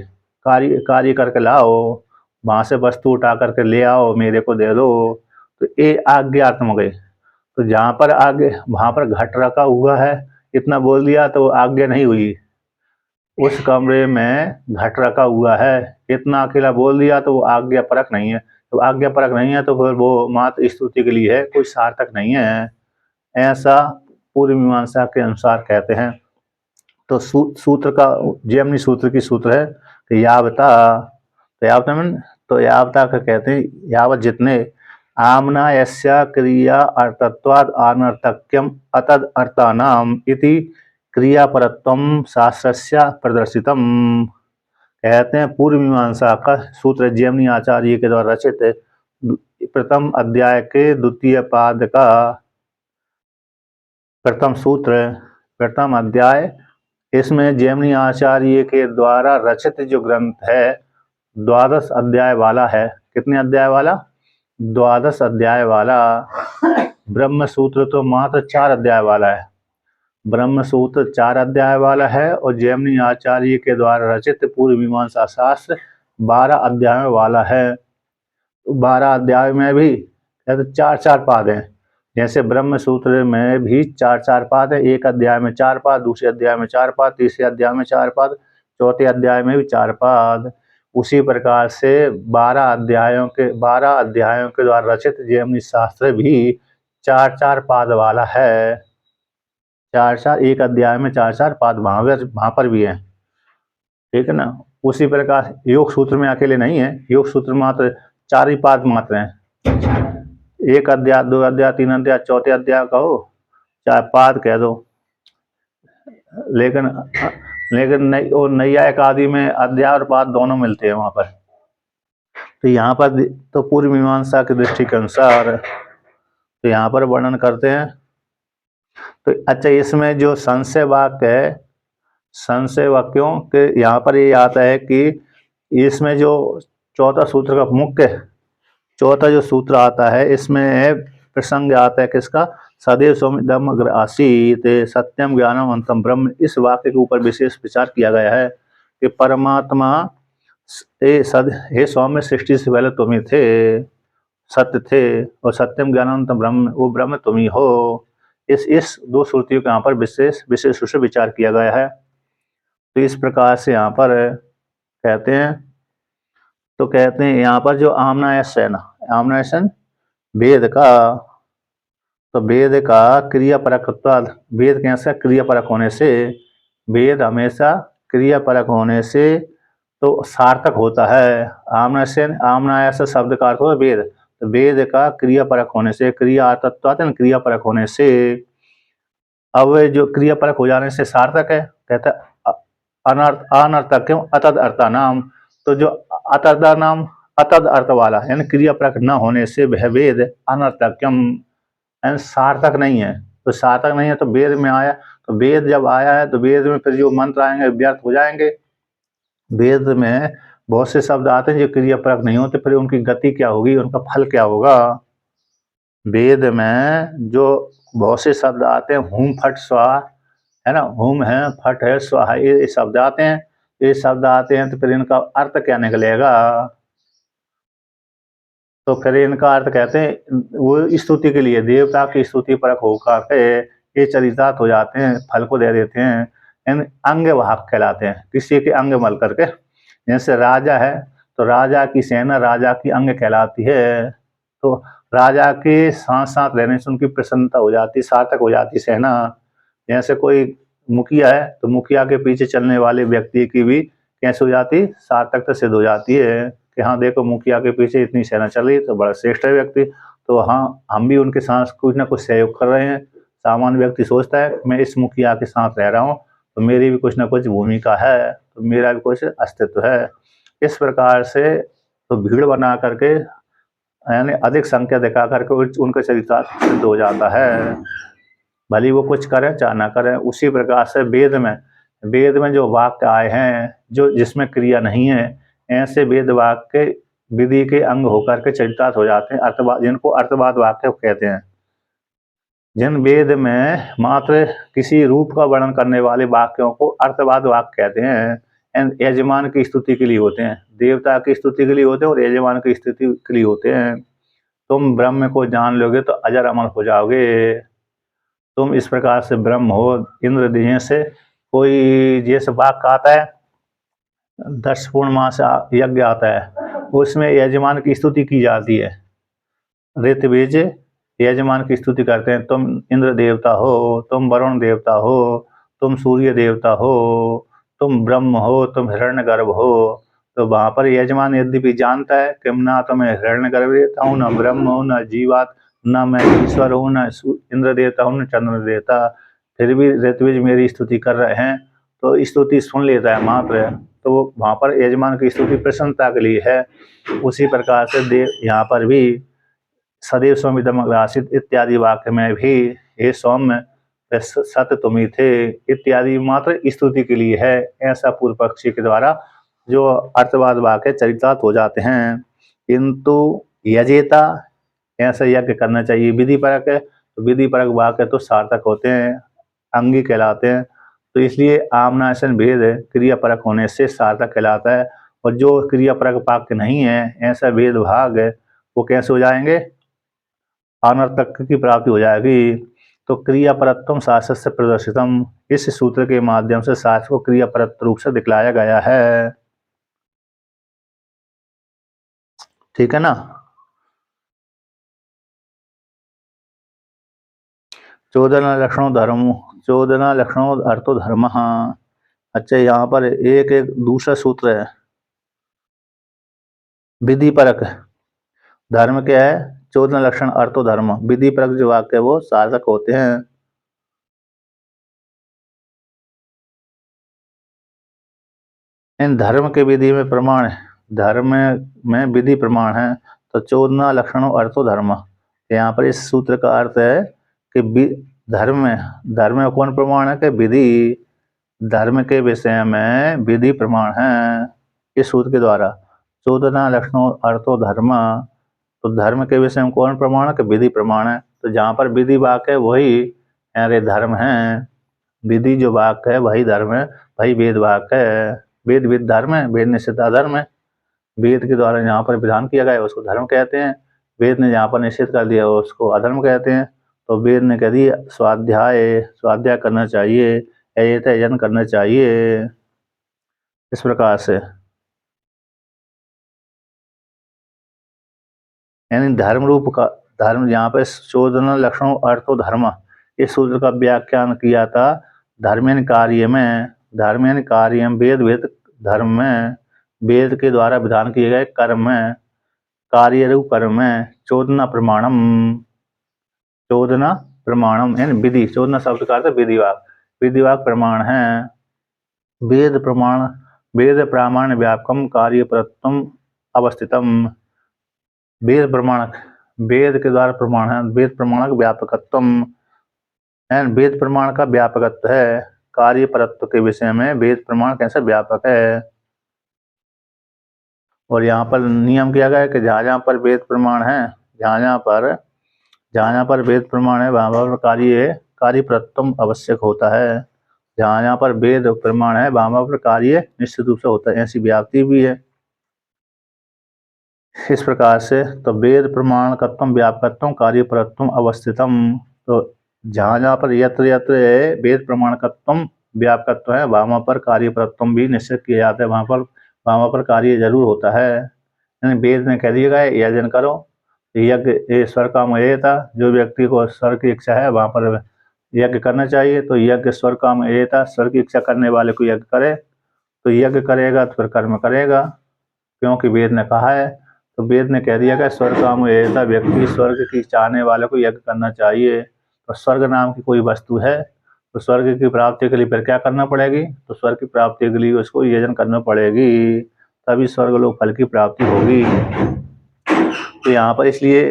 कार्य कार्य करके लाओ, वहां से वस्तु उठा करके ले आओ, मेरे को दे दो, तो ये आज्ञा अर्थ हो गई। तो जहां पर आगे वहां पर घट रखा हुआ है, इतना बोल दिया तो आज्ञा नहीं हुई। उस कमरे में घट रखा हुआ है, इतना अकेला बोल दिया तो वो आज्ञा परक नहीं है। तो आज्ञा परक नहीं है तो फिर वो मात्र स्तुति के लिए है, कोई सार्थक नहीं है, ऐसा पूर्व मीमांसा के अनुसार कहते हैं। तो सूत्र का जैमिनी सूत्र की सूत्र है कि यावता, तो यावता में तो यावता का कहते हैं यावत जितने आमनायस्य क्रिया अर्थत्वाद अनर्थक्यम अतद अर्थानाम इति क्रियापरत्वम शास्त्रस्य प्रदर्शितम। कहते हैं पूर्व मीमांसा का सूत्र जैमिनी आचार्य के द्वारा रचित प्रथम अध्याय के द्वितीय पाद का प्रथम सूत्र, प्रथम अध्याय, इसमें जैमिनी आचार्य के द्वारा रचित जो ग्रंथ है 12 अध्याय वाला है। कितने अध्याय वाला? 12 अध्याय वाला। ब्रह्म सूत्र तो मात्र 4 अध्याय वाला है। ब्रह्म सूत्र 4 अध्याय वाला है और जैमिनी आचार्य के द्वारा रचित पूर्व मीमांसा शास्त्र 12 अध्यायों वाला है। 12 अध्याय में भी 4-4 पाद हैं। जैसे ब्रह्म सूत्र में भी 4-4 पाद है, एक अध्याय में 4 पाद, दूसरे अध्याय में 4 पाद, तीसरे अध्याय में 4 पाद, चौथे अध्याय में भी 4 पाद। उसी प्रकार से 12 अध्यायों के द्वारा रचित जैमिनी शास्त्र भी 4-4 पाद वाला है। 4-4 एक अध्याय में 4-4 पाद वहां पर भी है, ठीक है ना। उसी प्रकार योग सूत्र में अकेले नहीं है, योग सूत्र मात्र 4 ही पाद मात्र हैं। एक अध्याय, 2 अध्याय, 3 अध्याय, चौथे अध्याय कहो, चाहे पाद कह दो, लेकिन नैयायिक आदि में अध्याय और पाद दोनों मिलते हैं वहां पर। तो यहाँ पर तो पूर्व मीमांसा की दृष्टि के अनुसार तो यहाँ पर वर्णन करते हैं। तो अच्छा, इसमें जो संशय वाक्य है, संशय वाक्यों के यहाँ पर ये आता है कि इसमें जो चौथा सूत्र का मुख्य चौथा जो सूत्र आता है, इसमें प्रसंग आता है किसका? सदैव सौम्यदम अग्र आसीत सत्यम ज्ञानम अंतम ब्रह्म। इस वाक्य के ऊपर विशेष विचार किया गया है कि परमात्मा हे सौम्य, सृष्टि से पहले तुम ही थे, सत्य थे, और सत्यम ज्ञानंतम ब्रह्म, वो ब्रह्म तुम ही हो। इस 2 श्रुतियों के यहाँ पर विशेष रूप से विचार किया गया है। तो इस प्रकार से यहाँ पर कहते हैं, तो कहते हैं यहाँ पर जो आमनायसन वेद का, तो वेद का क्रियापरक, वेद कैसा क्रियापरक होने से, वेद हमेशा क्रियापरक होने से तो सार्थक होता है। आमनायस शब्द का अर्थ होता है वेद, तो वेद का क्रियापरक होने से, क्रिया तत्व क्रियापरक होने से, अब जो क्रियापरक हो जाने से सार्थक है। कहता है अनर्थक क्यों? अतद अर्था नाम। तो जो अतदा नाम अतद अर्थ वाला यानी क्रियापरक न होने से वह वेद अनर्थक्यम यानी सार्थक नहीं है। तो सार्थक नहीं है तो वेद में आया, तो वेद जब आया है तो वेद में फिर जो मंत्र आएंगे व्यर्थ हो जाएंगे। वेद में बहुत से शब्द आते हैं जो क्रियापरक नहीं होते, फिर उनकी गति क्या होगी, उनका फल क्या होगा। वेद में जो बहुत से शब्द आते हैं, हुम फट स्वाहा, है ना, हुम है, फट है, स्वाहा, ये शब्द आते हैं। ये शब्द आते हैं तो फिर इनका अर्थ क्या निकलेगा? तो फिर इनका अर्थ कहते हैं वो स्तुति के लिए, देवता की स्तुति परक होकर के ये चरितार्थ हो जाते हैं, फल को दे देते हैं। इन अंग वाहक कहलाते हैं, किसी के अंग मल करके। जैसे राजा है तो राजा की सेना राजा की अंग कहलाती है, तो राजा के साथ साथ रहने से उनकी प्रसन्नता हो जाती, सार्थक हो जाती सेना। जैसे कोई मुखिया है तो मुखिया के पीछे चलने वाले व्यक्ति की भी कैसे हो जाती, सार्थकता सिद्ध हो जाती है कि हाँ देखो मुखिया के पीछे इतनी सेना चल रही तो बड़ा श्रेष्ठ है व्यक्ति, तो हाँ हम भी उनके साथ कुछ ना कुछ सहयोग कर रहे हैं। सामान्य व्यक्ति सोचता है मैं इस मुखिया के साथ रह रहा हूँ तो मेरी भी कुछ ना कुछ भूमिका है, तो मेरा भी कुछ अस्तित्व है। इस प्रकार से तो भीड़ बना करके यानी अधिक संख्या दिखा करके उनका चरितार्थ सिद्ध हो जाता है, भले वो कुछ करें चाहे ना करें। उसी प्रकार से वेद में जो वाक्य आए हैं जो जिसमें क्रिया नहीं है, ऐसे वेद वाक्य विधि के अंग होकर के चरितार्थ हो जाते हैं, अर्थवाद, जिनको अर्थवाद वाक्य कहते हैं। जिन वेद में मात्र किसी रूप का वर्णन करने वाले वाक्यों को अर्थवाद वाक्य कहते हैं। यजमान की स्तुति के लिए होते हैं, देवता की स्तुति के लिए होते हैं और यजमान की स्तुति के लिए होते हैं। तुम ब्रह्म को जान लोगे तो अजर अमर हो जाओगे। तुम इस प्रकार से ब्रह्म हो। इंद्र जैसे कोई जैसे वाक्य आता है, 10 पूर्णमास यज्ञ आता है, उसमें यजमान की स्तुति की जाती है। ऋतवेज यजमान की स्तुति करते हैं, तुम इंद्र देवता हो, तुम वरुण देवता हो, तुम सूर्य देवता हो, तुम ब्रह्म हो, तुम हिरण्यगर्भ हो। तो वहां पर यजमान यद्यपि जानता है कि ना तो मैं हिरण्यगर्भ देवता हूँ, न ब्रह्म हूँ, न जीवात, न मैं ईश्वर हूँ, न इंद्र देवता हूँ, न चंद्र देवता, फिर भी ऋत्विज मेरी स्तुति कर रहे हैं। तो स्तुति सुन लेता है मात्र, तो वहां पर यजमान की स्तुति प्रसन्नता के लिए है। उसी प्रकार से देव यहाँ पर भी सदैव सौम्यदम आसित इत्यादि वाक्य में भी हे सौम्य सत्य तुम ही थे इत्यादि मात्र स्तुति के लिए है। ऐसा पूर्व पक्षी के द्वारा जो अर्थवाद वाक्य चरितार्थ हो जाते हैं। किंतु यजेता, ऐसा यज्ञ करना चाहिए विधि परक है, तो विधि परक वाक्य तो सार्थक होते हैं, अंगी कहलाते हैं। तो इसलिए आमनाशन भेद क्रिया परक होने से सार्थक कहलाता है, और जो क्रिया परक वाक्य नहीं है, ऐसा भेद भाग वो कैसे हो जाएंगे, अनर्थक की प्राप्ति हो जाएगी। तो क्रियापरत्वम शास्त्र से प्रदर्शितम, इस सूत्र के माध्यम से शास्त्र को क्रियापरत्व रूप से दिखलाया गया है। ठीक है ना। 14 लक्षणों धर्म, 14 लक्षणों अर्थो धर्म। अच्छा, यहाँ पर एक एक दूसरा सूत्र है, विधि परक धर्म क्या है, 14 लक्षण अर्थो धर्म, विधि परक जो वाक्य है वो सार्थक होते हैं। इन धर्म के विधि में प्रमाण, धर्म में विधि प्रमाण है। तो 14 लक्षणों अर्थो धर्म, यहाँ पर इस सूत्र का अर्थ है कि धर्म में कौन प्रमाण है, कि विधि, धर्म के विषय में विधि प्रमाण है इस सूत्र के द्वारा। 14 लक्षणों अर्थो धर्म, तो धर्म के विषय में कौन प्रमाण है, कि विधि प्रमाण है। तो जहाँ पर विधि वाक्य है वही अरे धर्म है, विधि जो वाक्य है वही धर्म है, वही वेद वाक्य है। वेद विद धर्म है, वेद निषिद्ध अधर्म है। वेद के द्वारा जहाँ पर विधान किया गया उसको धर्म कहते हैं, वेद ने जहाँ पर निषेध कर दिया उसको अधर्म कहते हैं। तो वेद ने कह दिया स्वाध्याय करना चाहिए, यजन करना चाहिए, इस प्रकार से। यानी धर्म रूप का धर्म, यहाँ पे 14 लक्षणों अर्थो धर्म, इस सूत्र का व्याख्यान किया था धर्मेन कार्य में। धर्मेन कार्य वेद वेद धर्म में, वेद के द्वारा विधान किए गए कर्म में, कार्य रूप कर्म में 14 प्रमाणम, 14 प्रमाणम यानी विधि, 14 शब्द का अर्थ विधिवाक प्रमाण है। वेद प्रमाण, वेद प्रामाण्य व्यापकम कार्य प्रत्यम अवस्थितम, वेद प्रमाणक, वेद के द्वारा प्रमाण है, वेद प्रमाणक व्यापकत्वम, वेद प्रमाण का व्यापकत्व है। कार्य परत्व के विषय में वेद प्रमाण कैसे व्यापक है। और यहाँ पर नियम किया गया है कि जहाँ जहाँ पर वेद प्रमाण है, जहाँ जहाँ पर वेद प्रमाण है वहाँ पर कार्य प्रत्यम आवश्यक होता है। जहाँ जहाँ पर वेद प्रमाण है वहाँ पर कार्य निश्चित रूप से होता है, ऐसी व्याप्ति भी है। इस प्रकार से तो वेद प्रमाणकत्वम व्यापकत्वम कार्य परत्वम अवस्थितम, तो जहाँ जहाँ पर यत्र यत्र वेद प्रमाणकत्वम व्यापकत्व है वहाँ पर कार्य परत्वम भी निश्चित किया जाता है, वहाँ पर कार्य जरूर होता है। यानी वेद ने कह दिया गया यजन करो, यज्ञ स्वर काम था, जो व्यक्ति को स्वर की इच्छा है वहाँ पर यज्ञ करना चाहिए। तो यज्ञ स्वर काम था, स्वर की इच्छा करने वाले को यज्ञ करे, तो यज्ञ करेगा तो फिर कर्म करेगा, क्योंकि वेद ने कहा है। तो वेद ने कह दिया कि स्वर्ग काम ऐसा व्यक्ति, स्वर्ग की चाहने वाले को यज्ञ करना चाहिए। तो स्वर्ग नाम की कोई वस्तु है, तो स्वर्ग की प्राप्ति के लिए फिर क्या करना पड़ेगी? तो स्वर्ग की प्राप्ति के लिए उसको यजन करना पड़ेगी, तभी स्वर्गलोक फल की प्राप्ति होगी। तो यहाँ पर इसलिए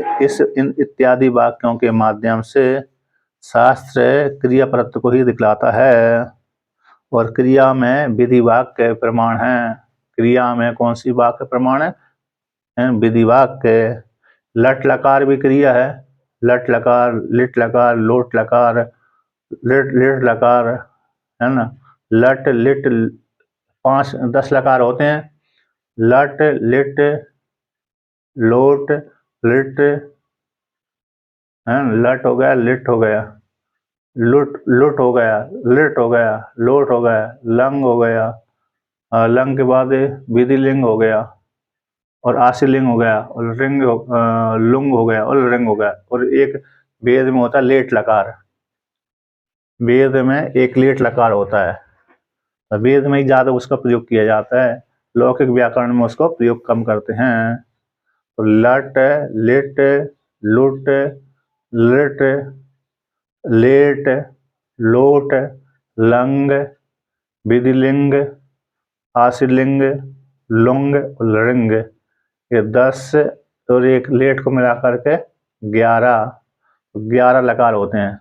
इन इत्यादि वाक्यों के माध्यम से शास्त्र क्रिया परत्व को ही दिखलाता है, और क्रिया में विधि वाक्य प्रमाण है। क्रिया में कौन सी वाक्य प्रमाण है? विधि वाक्य। लट लकार भी क्रिया है, लट लकार, लिट लकार, लोट लकार, लिट लिट लकार, है ना। लट लिट 10 लकार होते हैं। लट लिट लोट लिट, है, लट हो गया, लिट हो गया, लुट लुट हो गया, लिट हो गया, लोट हो गया, लंग हो गया, लंग के बाद विधि लिंग हो गया, और आशीलिंग हो गया, और लुंग हो गया, और रिंग हो गया। और एक वेद में होता है लेट लकार। वेद में एक लेट लकार होता है, वेद में ही ज्यादा उसका प्रयोग किया जाता है, लौकिक व्याकरण में उसको प्रयोग कम करते हैं। तो लट लिट लुट लिट लेट लोट लंग विधिलिंग आशीलिंग लुंग और लिंग, ये 10 और एक लेट को मिलाकर के 11 लकार होते हैं।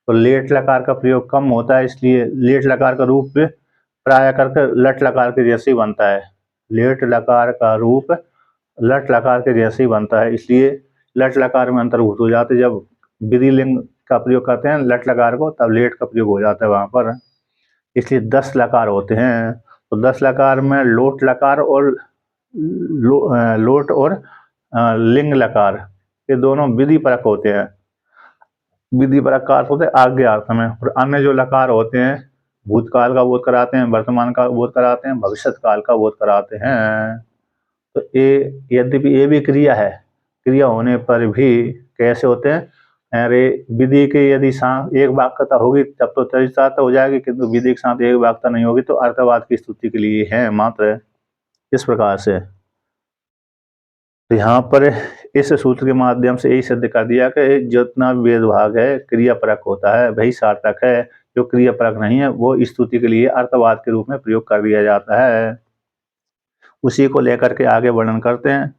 तो लेट लकार का प्रयोग कम होता है, इसलिए लेट लकार का रूप प्राय करके लट लकार के जैसे ही बनता है। लेट लकार का रूप लट लकार के जैसे ही बनता है, इसलिए लट लकार में अंतर्भूत हो जाते। जब विधि लिंग का प्रयोग करते हैं लट लकार को, तब लेट का प्रयोग हो जाता है वहां पर, इसलिए 10 लकार होते हैं। तो 10 लकार में लोट लकार और लोट और लिंग लकार, ये दोनों विधि परक होते हैं। विधि परक का अर्थ होते हैं आज्ञा अर्थ में, और अन्य जो लकार होते हैं भूतकाल का बोध कराते हैं, वर्तमान का बोध कराते हैं, भविष्यत काल का बोध कराते हैं। तो ये यद्यपि ये भी क्रिया है, क्रिया होने पर भी कैसे होते हैं? अरे विधि के यदि एक वाक्यता होगी तब तो चरितार्थ हो जाएगी, किंतु विधि के साथ एक वाक्यता नहीं होगी तो अर्थवाद की स्तुति के लिए है मात्र। इस प्रकार से तो यहाँ पर इस सूत्र के माध्यम से यही सिद्ध कर दिया कि जितना वेद भाग है क्रिया परक होता है, वही सार्थक है। जो क्रिया परक नहीं है वो स्तुति के लिए अर्थवाद के रूप में प्रयोग कर दिया जाता है। उसी को लेकर के आगे वर्णन करते हैं।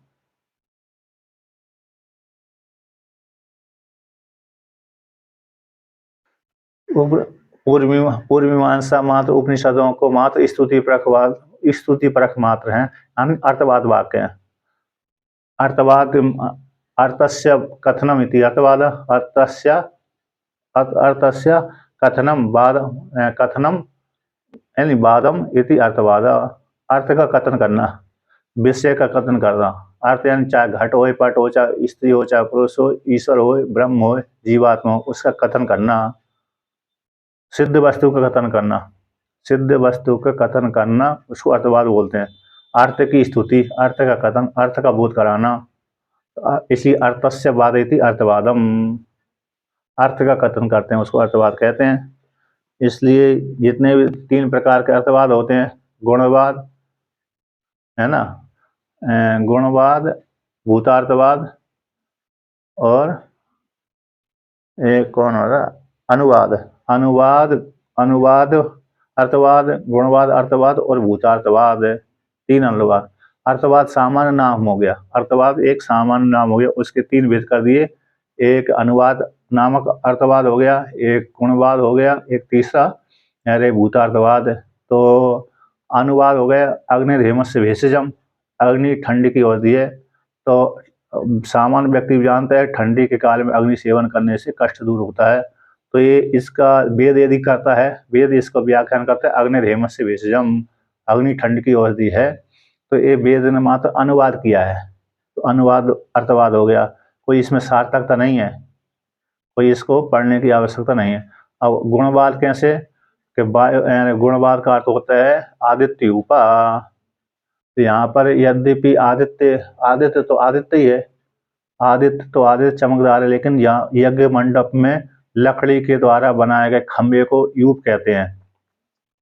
पूर्व मीमांसा मात्र उपनिषदों को मात्र स्तुति परक मात्र हैं, अर्थवाद वाक्य हैं। अर्थवाद अर्थस्य कथनम इति अर्थवाद, अर्थस्य कथनम यानी वादम इति अर्थवाद। अर्थ का कथन करना, विषय का कथन करना। अर्थ यानी चाहे घट हो, पट हो, चाहे स्त्री हो, चाहे पुरुष हो, ईश्वर हो, ब्रह्म हो, जीवात्मा हो, उसका कथन करना। सिद्ध वस्तु का कथन करना, सिद्ध वस्तु का कथन करना उसको अर्थवाद बोलते हैं। अर्थ की स्तुति, अर्थ का कथन, अर्थ का बोध कराना, इसी अर्थस्य वादयति अर्थवादम। अर्थ का कथन करते हैं उसको अर्थवाद कहते हैं। इसलिए जितने भी 3 प्रकार के अर्थवाद होते हैं, गुणवाद, है ना, गुणवाद, भूतार्थवाद, और एक कौन हो रहा, अनुवाद। अनुवाद अर्थवाद, गुणवाद अर्थवाद, और भूतार्थवाद, 3 अनुवाद। अर्थवाद सामान्य नाम हो गया, अर्थवाद एक सामान्य नाम हो गया, उसके 3 भेद कर दिए। एक अनुवाद नामक अर्थवाद हो गया, एक गुणवाद हो गया, एक तीसरा अरे भूतार्थवाद। तो अनुवाद हो गया अग्निर्हेमस्य भेषजम, अग्नि ठंडी की होती है। तो सामान्य व्यक्ति भी जानता है ठंडी के काल में अग्नि सेवन करने से कष्ट दूर होता है। तो ये इसका वेद यदि करता है, वेद इसका व्याख्यान करता है अग्निर्हेमस्य भेषजम, अग्नि ठंड की औषधि है। तो ये वेद ने मात्र अनुवाद किया है, तो अनुवाद अर्थवाद हो गया। कोई इसमें सार्थकता नहीं है, कोई इसको पढ़ने की आवश्यकता नहीं है। अब गुणवाद कैसे कि गुणवाद का अर्थ होता है आदित्य उपा। तो यहाँ पर यद्यपि आदित्य तो आदित्य ही है, आदित्य तो आदित्य चमकदार है, लेकिन यहाँ यज्ञ मंडप में लकड़ी के द्वारा बनाए गए खंबे को यूप कहते हैं।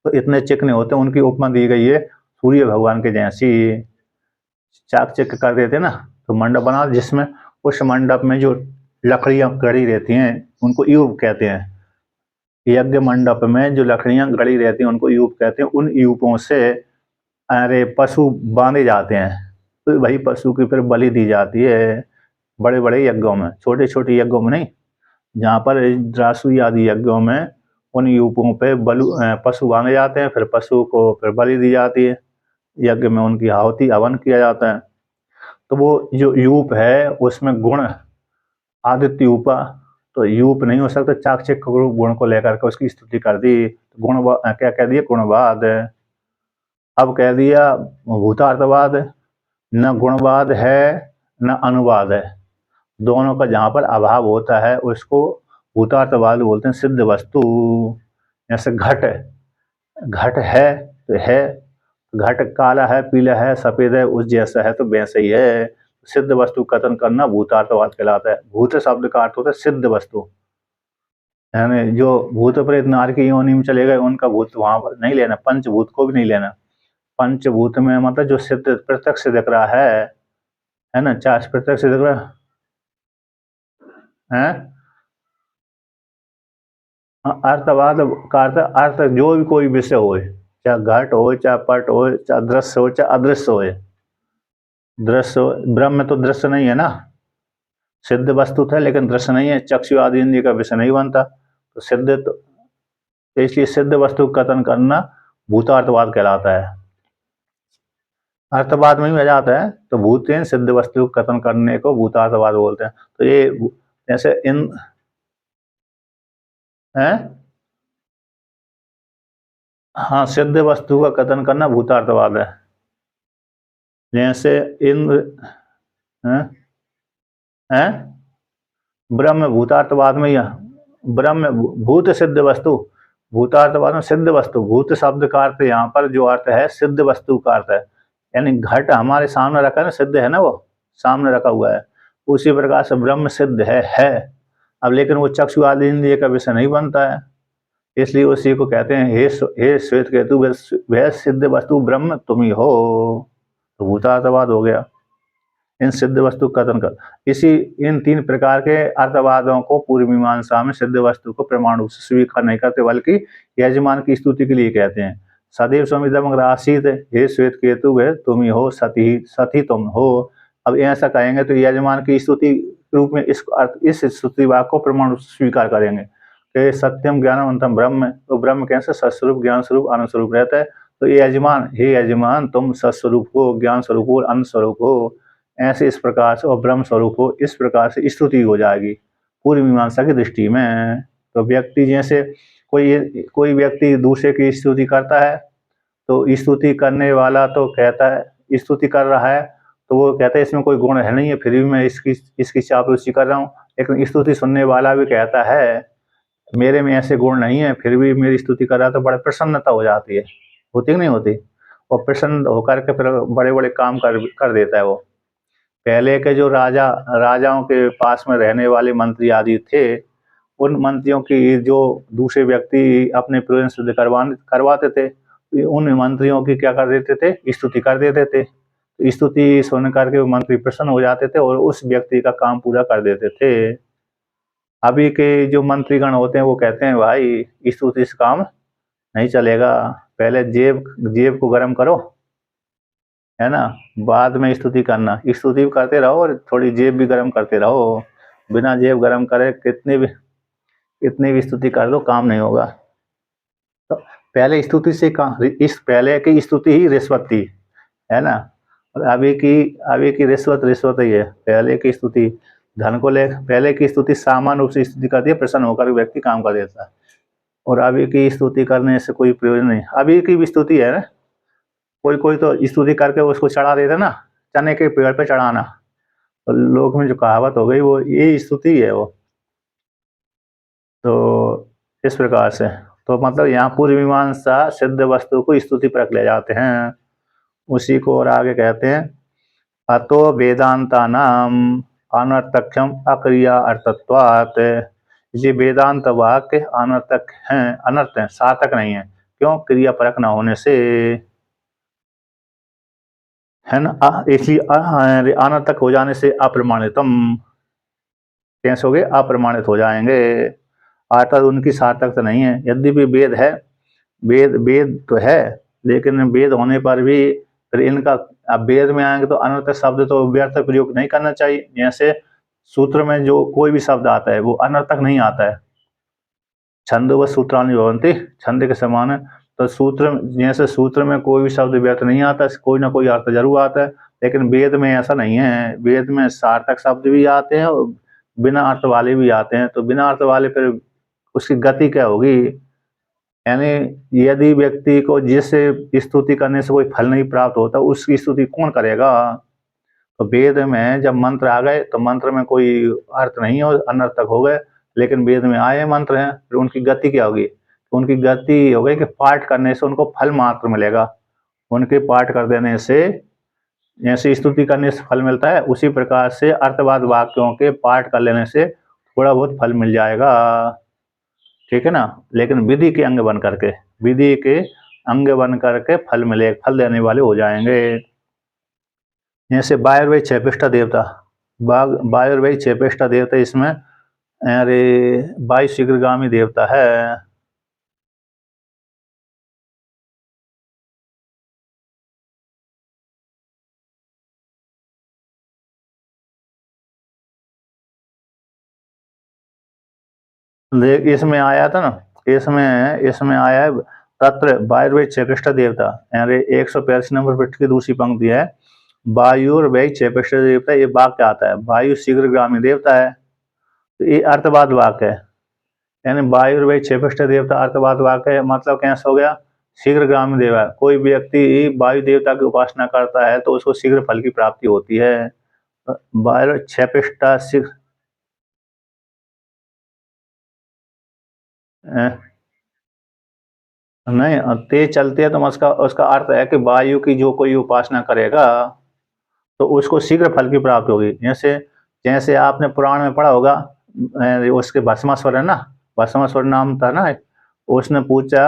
तो इतने चिकने होते हैं, उनकी उपमा दी गई है सूर्य भगवान के जैसी, चाक चिक कर देते ना। तो मंडप बना जिसमें उस मंडप में जो लकड़ियां गड़ी रहती हैं उनको यूप कहते हैं। यज्ञ मंडप में जो लकड़ियां गड़ी रहती हैं उनको यूप कहते हैं। उन यूपों से अरे पशु बांधे जाते हैं, तो वही पशु की फिर बलि दी जाती है बड़े बड़े यज्ञों में, छोटे छोटे यज्ञों में नहीं। जहाँ पर रासु आदि यज्ञों में उन यूपों पे पशु बांधे जाते हैं, फिर पशु को फिर बलि दी जाती है, यज्ञ में उनकी आहुति हवन किया जाता है। तो वो जो यूप है उसमें गुण आदित्य यूपा, तो यूप नहीं हो सकता, चाक्षिक गुण को लेकर के उसकी स्तुति कर दी। तो गुण क्या कह दिया, गुणवाद। अब कह दिया भूतार्थवाद, न गुणवाद है न अनुवाद है, दोनों का जहाँ पर अभाव होता है उसको भूतार्थवाद बोलते हैं। सिद्ध वस्तु जैसे घट, घट है तो है, घट काला है, पीला है, सफेद है, उस जैसा है तो वैसे ही है। सिद्ध वस्तु कथन करना भूतार्थवाद कहलाता है। भूत शब्द का अर्थ होता है सिद्ध वस्तु, यानी जो भूत प्रेत नार की योनि में चले गए उनका भूत वहां पर नहीं लेना, पंचभूत को भी नहीं लेना। पंचभूत में मतलब जो सिद्ध प्रत्यक्ष दिख रहा है ना, चार प्रत्यक्ष दिख रहा है। अर्थवाद का अर्थ जो भी कोई विषय हो, चाहे घट हो, चाहे पट हो, चाहे दृश्य हो, चाहे अदृश्य हो। दृश्य ब्रह्म तो दृश्य नहीं है ना, सिद्ध वस्तु था लेकिन दृश्य नहीं है, चक्षु आदि इंद्रिय का विषय नहीं बनता, तो सिद्ध तो इसलिए सिद्ध वस्तु कथन करना भूतार्थवाद कहलाता है। अर्थवाद में भी आ जाता है, तो भूतेन सिद्ध वस्तु कथन करने को भूतार्थवाद बोलते हैं। तो ये जैसे इन है, हाँ, सिद्ध वस्तु का कथन करना भूतार्थवाद है। जैसे इंद्र है ब्रह्म भूतार्थवाद में, यह ब्रह्म भूत सिद्ध वस्तु, भूतार्थवाद में सिद्ध वस्तु, भूत शब्द का अर्थ यहाँ पर जो अर्थ है सिद्ध वस्तु का अर्थ है, यानी घट हमारे सामने रखा है ना, सिद्ध है ना, वो सामने रखा हुआ है, उसी प्रकार से ब्रह्म सिद्ध है। अब लेकिन वो चक्षु आदि इंद्रिय का विषय नहीं बनता है, इसलिए उसी को कहते हैं हे श्वेत केतु, वह सिद्ध वस्तु ब्रह्म तुम ही हो, तो भूतार्थवाद हो गया। इन सिद्ध वस्तु कथन कर, इसी इन तीन प्रकार के अर्थवादों को पूर्व मीमांसा में सिद्ध वस्तु को प्रमाण रूप से स्वीकार नहीं करते, बल्कि यजमान की स्तुति के लिए कहते हैं। सदैव स्वमिदं आसीत, हे श्वेत केतु वह तुम ही हो, सती तुम हो। अब ऐसा कहेंगे तो यजमान की स्तुति रूप में इस स्तुति वाक्य को प्रमाण रूप से स्वीकार करेंगे कि सत्यम ज्ञानवंतम ब्रह्म, तो ब्रह्म कैसे सत्स्वरूप, ज्ञान स्वरूप, आनंद स्वरूप रहता है। तो ये यजमान, हे यजमान तुम सत्स्वरूप हो, ज्ञान स्वरूप हो, आनंद स्वरूप हो, ऐसे इस प्रकार से, और ब्रह्म स्वरूप हो, इस प्रकार से स्तुति हो जाएगी पूर्व मीमांसा की दृष्टि में। तो व्यक्ति जैसे कोई व्यक्ति दूसरे की स्तुति करता है, तो स्तुति करने वाला तो कहता है, स्तुति कर रहा है तो वो कहता है इसमें कोई गुण है नहीं है, फिर भी मैं इसकी चापलूसी कर रहा हूँ। लेकिन स्तुति सुनने वाला भी कहता है मेरे में ऐसे गुण नहीं है, फिर भी मेरी स्तुति कर रहा है, तो बड़ा प्रसन्नता हो जाती है, होती कि नहीं होती। और प्रसन्न होकर के फिर बड़े बड़े काम कर देता है वो। पहले के जो राजाओं के पास में रहने वाले मंत्री आदि थे, उन मंत्रियों की जो दूसरे व्यक्ति अपने प्रयोजन सिद्ध करवाते थे, उन मंत्रियों की क्या कर देते थे, स्तुति कर देते थे। स्तुति सुन करके वो मंत्री प्रसन्न हो जाते थे और उस व्यक्ति का काम पूरा कर देते थे। अभी के जो मंत्रीगण होते हैं वो कहते हैं भाई स्तुति से काम नहीं चलेगा, पहले जेब को गर्म करो, है ना, बाद में स्तुति करना। स्तुति भी करते रहो और थोड़ी जेब भी गर्म करते रहो, बिना जेब गर्म करे कितनी भी स्तुति कर दो काम नहीं होगा। तो पहले स्तुति से पहले की स्तुति ही रिश्वत थी, है ना, और अभी की रिश्वत ही है। पहले की स्तुति धन को ले, पहले की स्तुति सामान्य रूप से स्तुति करती है, प्रसन्न होकर व्यक्ति काम कर देता है, और अभी की स्तुति करने से कोई प्रयोजन नहीं। अभी की भी स्तुति है ना, कोई तो स्तुति करके उसको चढ़ा देता ना, चने के पेड़ पे चढ़ाना, तो लोक में जो कहावत हो गई वो ये स्तुति है वो। तो इस प्रकार से, तो मतलब यहाँ पूर्व मीमांसा सिद्ध वस्तु को स्तुति पर ले जाते हैं। उसी को और आगे कहते हैं अतो वेदांता नाम अनर्थक्यम अक्रिया अर्थत्वात्, ये वेदांत वाक्य अनर्थक हैं, अनर्थ हैं, सार्थक नहीं है। क्यों? क्रिया परक न होने से, है ना, इसलिए अनर्थक हो जाने से अप्रमाणितम, कैसे हो गए, अप्रमाणित हो जाएंगे। अर्थात उनकी सार्थकता नहीं है। यद्यपि वेद है, वेद वेद तो है, लेकिन वेद होने पर भी फिर इनका, अब वेद में आएंगे तो अनर्थक शब्द तो व्यर्थ प्रयोग नहीं करना चाहिए। जैसे सूत्र में जो कोई भी शब्द आता है वो अनर्थक नहीं आता है। छंद व सूत्राणि भवन्ति, छंद के समान है। तो सूत्र, जैसे सूत्र में कोई भी शब्द व्यर्थ नहीं आता, कोई ना कोई अर्थ जरूर आता है, लेकिन वेद में ऐसा नहीं है। वेद में सार्थक शब्द भी आते हैं और बिना अर्थ वाले भी आते हैं। तो बिना अर्थ वाले फिर उसकी गति क्या होगी? यानी यदि व्यक्ति को जिस स्तुति करने से कोई फल नहीं प्राप्त होता, उसकी स्तुति कौन करेगा? तो वेद में जब मंत्र आ गए तो मंत्र में कोई अर्थ नहीं हो, अनर्थक हो गए, लेकिन वेद में आए मंत्र हैं, फिर उनकी गति क्या होगी? उनकी गति हो गई कि पाठ करने से उनको फल मात्र मिलेगा। उनके पाठ कर देने से, जैसे स्तुति करने से फल मिलता है, उसी प्रकार से अर्थवाद वाक्यों के पाठ कर लेने से थोड़ा बहुत फल मिल जाएगा। ठीक है ना? लेकिन विधि के अंग बन करके, विधि के अंग बन करके फल मिले, फल देने वाले हो जाएंगे। जैसे वायुर्वेद छेपिष्ठा देवता, वायुर्वेद छेपिष्ठा देवता, इसमें अरे वायु शीघ्रगामी देवता है। इसमें आया था ना, इसमें आया है तत्र वायुर्वेद छेपिष्ठा देवता। अरे 185 नंबर पृष्ठ की दूसरी पंक्ति है, वायुर्वेद छेपिष्ठा देवता। ये वाक्य आता है, वायु शीघ्रगामी देवता है, तो ये अर्थवाद वाक्य है। यानी वायुर्वेद छेपिष्ठ देवता अर्थवाद वाक्य है। मतलब कैसे हो गया? शीघ्रगामी देवा, कोई व्यक्ति वायु देवता की उपासना करता है तो उसको शीघ्र फल की प्राप्ति होती है। वायु छेपिष्ठा शीघ्र, नहीं तेज चलती है तो उसका उसका अर्थ है कि वायु की जो कोई उपासना करेगा तो उसको शीघ्र फल की प्राप्ति होगी। जैसे जैसे आपने पुराण में पढ़ा होगा, उसके भस्मासुर है ना, भस्मासुर नाम था ना, उसने पूछा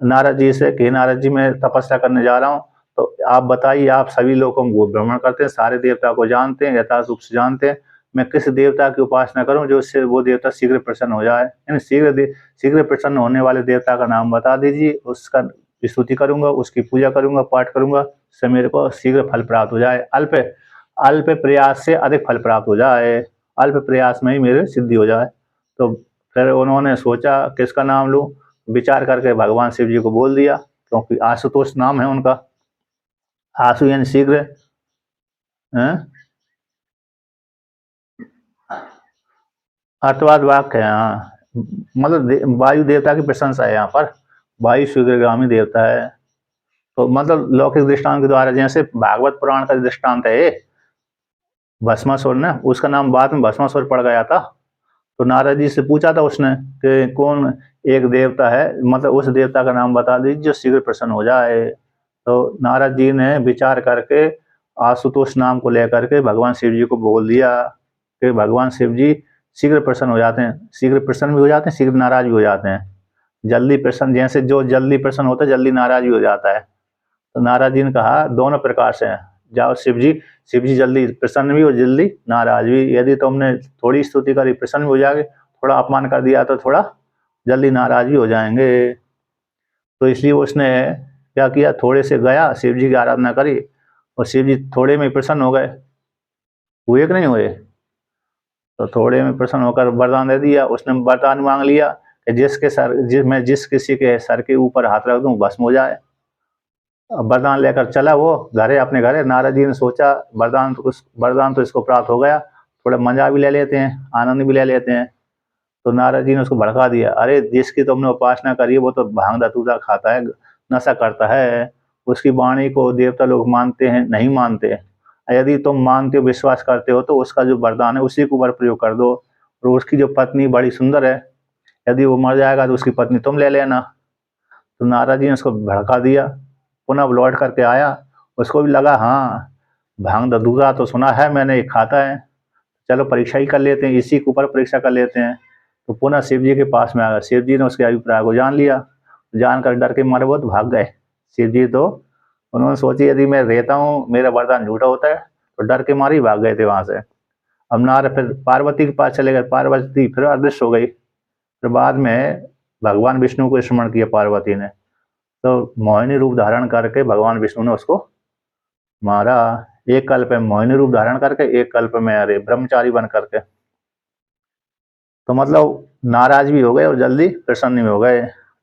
नारद जी से कि नारद जी मैं तपस्या करने जा रहा हूँ, तो आप बताइए, आप सभी लोगों को भ्रमण करते हैं, सारे देवता को जानते हैं, यथार्थ रूप से जानते हैं, मैं किस देवता की उपासना करूं जो उससे वो देवता शीघ्र प्रसन्न हो जाए? यानी शीघ्र प्रसन्न होने वाले देवता का नाम बता दीजिए, उसका स्तुति करूंगा, उसकी पूजा करूंगा, पाठ करूंगा, से मेरे को शीघ्र फल प्राप्त हो जाए, अल्प अल्प प्रयास से अधिक फल प्राप्त हो जाए, अल्प प्रयास में ही मेरे सिद्धि हो जाए। तो फिर उन्होंने सोचा किसका नाम लूं, विचार करके भगवान शिव जी को बोल दिया, क्योंकि आशुतोष नाम है उनका। आशु यानी शीघ्र, अर्थवाद वाक्य है। हाँ, मतलब वायु देवता की प्रशंसा है यहाँ पर, वायु शीघ्रगामी देवता है। तो मतलब लौकिक दृष्टांत के द्वारा, जैसे भागवत पुराण का दृष्टांत है भस्मासुर ने, उसका नाम बाद में भस्मासुर पड़ गया था, तो नारद जी से पूछा था उसने कि कौन एक देवता है, मतलब उस देवता का नाम बता दीजिए जो शीघ्र प्रसन्न हो जाए। तो नारद जी ने विचार करके आशुतोष नाम को लेकर के भगवान शिव जी को बोल दिया कि भगवान शिव जी शीघ्र प्रसन्न हो जाते हैं, शीघ्र प्रसन्न भी हो जाते हैं, शीघ्र नाराज भी हो जाते हैं। जल्दी प्रसन्न, जैसे जो जल्दी प्रसन्न होता है जल्दी नाराज भी हो जाता है। तो नारद जी ने कहा दोनों प्रकार से हैं, जाओ शिव जी जल्दी प्रसन्न भी और जल्दी नाराज भी। यदि तुमने थोड़ी स्तुति करी प्रसन्न भी हो जाएंगे, थोड़ा अपमान कर दिया तो थोड़ा जल्दी नाराज भी हो जाएंगे। तो इसलिए उसने क्या किया, थोड़े से गया शिव जी की आराधना करी और शिव जी थोड़े में प्रसन्न हो गए, हुए कि नहीं हुए? तो थोड़े में प्रसन्न होकर वरदान दे दिया। उसने वरदान मांग लिया कि जिस किसी के सर के ऊपर हाथ रख दूं भस्म हो जाए। वरदान लेकर चला वो घरे, अपने घरे। नारद जी ने सोचा वरदान तो इसको प्राप्त हो गया, थोड़ा मजा भी ले लेते हैं, आनंद भी ले लेते हैं। तो नारद जी ने उसको भड़का दिया, अरे जिसकी तुमने उपासना करी है वो तो भांग धतूरा खाता है, नशा करता है, उसकी वाणी को देवता लोग मानते हैं नहीं मानते? यदि तुम मानते हो, विश्वास करते हो, तो उसका जो वरदान है उसी के ऊपर प्रयोग कर दो। और उसकी जो पत्नी बड़ी सुंदर है, यदि वो मर जाएगा तो उसकी पत्नी तुम ले लेना। तो नारद जी ने उसको भड़का दिया। पुनः लौट करके आया, उसको भी लगा हाँ भांग धतूरा तो सुना है मैंने, ये खाता है, चलो परीक्षा ही कर लेते हैं, इसी के ऊपर परीक्षा कर लेते हैं। तो पुनः शिव जी के पास में आ गया। शिव जी ने उसके अभिप्राय को जान लिया, जानकर डर के मारे वो तो भाग गए। शिव जी तो उन्होंने सोची यदि मैं रहता हूँ मेरा वरदान झूठा होता है, तो डर के मारे ही भाग गए थे वहां से। अब नारद फिर पार्वती के पास चले गए, पार्वती फिर अदृश्य हो गई। फिर बाद में भगवान विष्णु को स्मरण किया पार्वती ने, तो मोहिनी रूप धारण करके भगवान विष्णु ने उसको मारा। एक कल्प में मोहिनी रूप धारण करके, एक कल्प में अरे ब्रह्मचारी बन करके। तो मतलब नाराज भी हो गए और जल्दी प्रसन्न भी हो गए।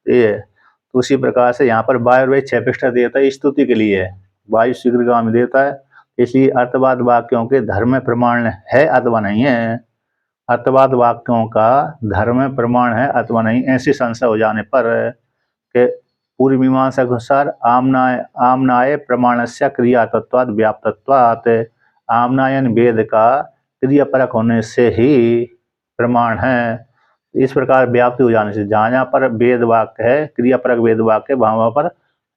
ये तो उसी प्रकार से यहाँ पर वायु और 6 पृष्ठ देता है स्तुति के लिए, वायु शीघ्रगामी देता है। इसलिए अर्थवाद वाक्यों के धर्म में प्रमाण है अथवा नहीं है, अर्थवाद वाक्यों का धर्म में प्रमाण है अथवा नहीं, ऐसी संशय हो जाने पर के पूर्व मीमांसा के अनुसार आमनाय प्रमाणस्य क्रियातत्वात् व्याप्तत्वात्, आमनायन वेद का क्रियापरक होने से ही प्रमाण है। इस प्रकार व्याप्ति हो जाने से, जहाँ जहाँ पर वेद वाक्य है, क्रियापरक वेद वाक्य, वहाँ पर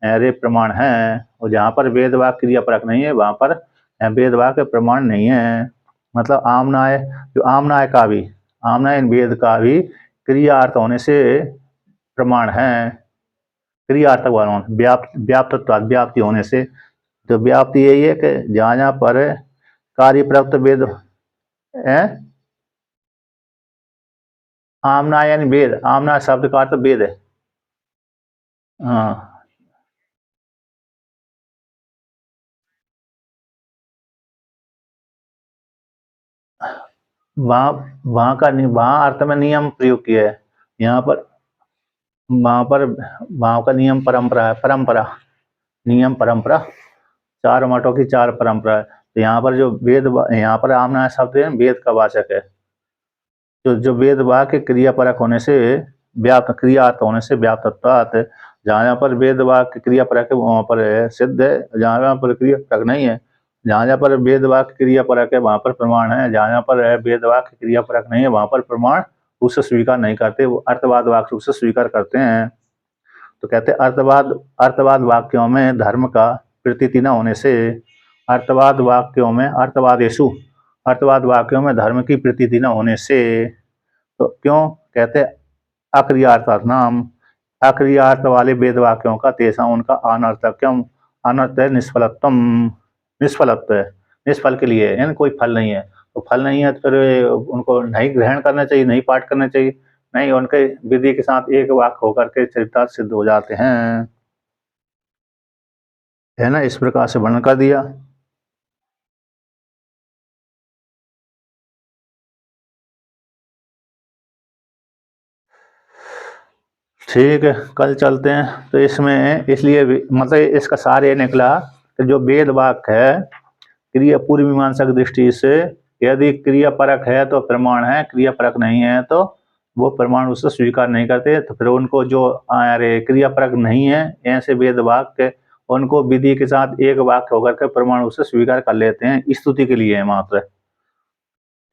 अरे प्रमाण है, और जहाँ पर वेद वाक्य क्रियापरक नहीं है वहाँ पर वेद वाक्य प्रमाण नहीं है। मतलब आमनाय, जो आमनाय का भी, आमनाय वेद का भी क्रियार्थ होने से प्रमाण है, क्रियार्थक वाला व्याप्तत्वाद व्याप्ति होने से। तो व्याप्ति यही है कि जहाँ जहाँ पर कार्य प्राप्त वेद है, आमना यानी वेद, आमना शब्द का अर्थ वेद है। हाँ, वहाँ वहाँ का वहाँ अर्थ में नियम प्रयोग किया है। यहाँ पर वहाँ का नियम परंपरा है, परंपरा, नियम परंपरा, 4 मठों की 4 परंपरा है। तो यहाँ पर जो वेद, यहाँ पर आमना शब्द है वेद का वाचक है। जो वेद वाक्य क्रियापरक होने से व्याप्त, क्रियार्थ होने से व्याप्तत्वात्, जहाँ जहाँ पर वेद वाक्य क्रियापरक है वहाँ पर सिद्ध है, जहाँ जहाँ पर क्रियापरक नहीं है, जहाँ जहाँ पर वेद वाक्य क्रियापरक है वहाँ पर प्रमाण है, जहाँ जहाँ पर वेद वाक्य क्रियापरक नहीं है वहाँ पर प्रमाण उससे स्वीकार नहीं करते, वो अर्थवाद वाक्य उससे स्वीकार करते हैं। तो कहते हैं अर्थवाद वाक्यों में धर्म का प्रतीति न होने से, अर्थवाद वाक्यों में अर्थवादेषु, अर्थवाद वाक्यों में धर्म की प्रतीति न होने से। तो क्यों कहते अक्रियार्थात् नाम, अक्रियार्थ वाले वेद वाक्यों का तेसा उनका अनर्थक्यम, अनर्थ है निष्फलत्वम, निष्फलत्व है, निष्फल के लिए, यानी कोई फल नहीं है। तो फल नहीं है तो फिर उनको नहीं ग्रहण करना चाहिए, नहीं पाठ करना चाहिए, नहीं उनके विधि के साथ एक वाक्य होकर के चरितार्थ सिद्ध हो जाते हैं, है ना। इस प्रकार से वर्णन कर दिया। ठीक है, कल चलते हैं। तो इसमें इसलिए मतलब इसका सार ये निकला कि जो वेद वाक्य है क्रिया पूर्व मीमांसा की दृष्टि से यदि क्रिया परक है तो प्रमाण है, क्रिया परक नहीं है तो वो प्रमाण उससे स्वीकार नहीं करते। तो फिर उनको जो अरे क्रिया परक नहीं है ऐसे वेद वाक्य, उनको विधि के साथ एक वाक्य होकर के प्रमाण उससे स्वीकार कर लेते हैं, स्तुति के लिए है मात्र,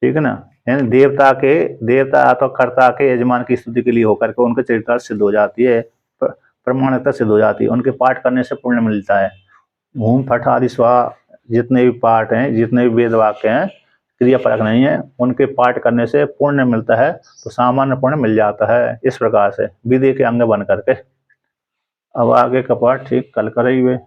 ठीक है ना। यानी देवता अथवा कर्ता के यजमान की स्तुति के लिए होकर के उनके चरितार्थ सिद्ध हो जाती है, प्रमाणिकता सिद्ध हो जाती है, उनके पाठ करने से पुण्य मिलता है। भूम फट आदि स्वा जितने भी पाठ हैं, जितने भी वेद वाक्य हैं क्रिया परक नहीं है, उनके पाठ करने से पुण्य मिलता है, तो सामान्य पुण्य मिल जाता है। इस प्रकार से विधि के अंग बन करके। अब आगे का पाठ ठीक कल करेंगे।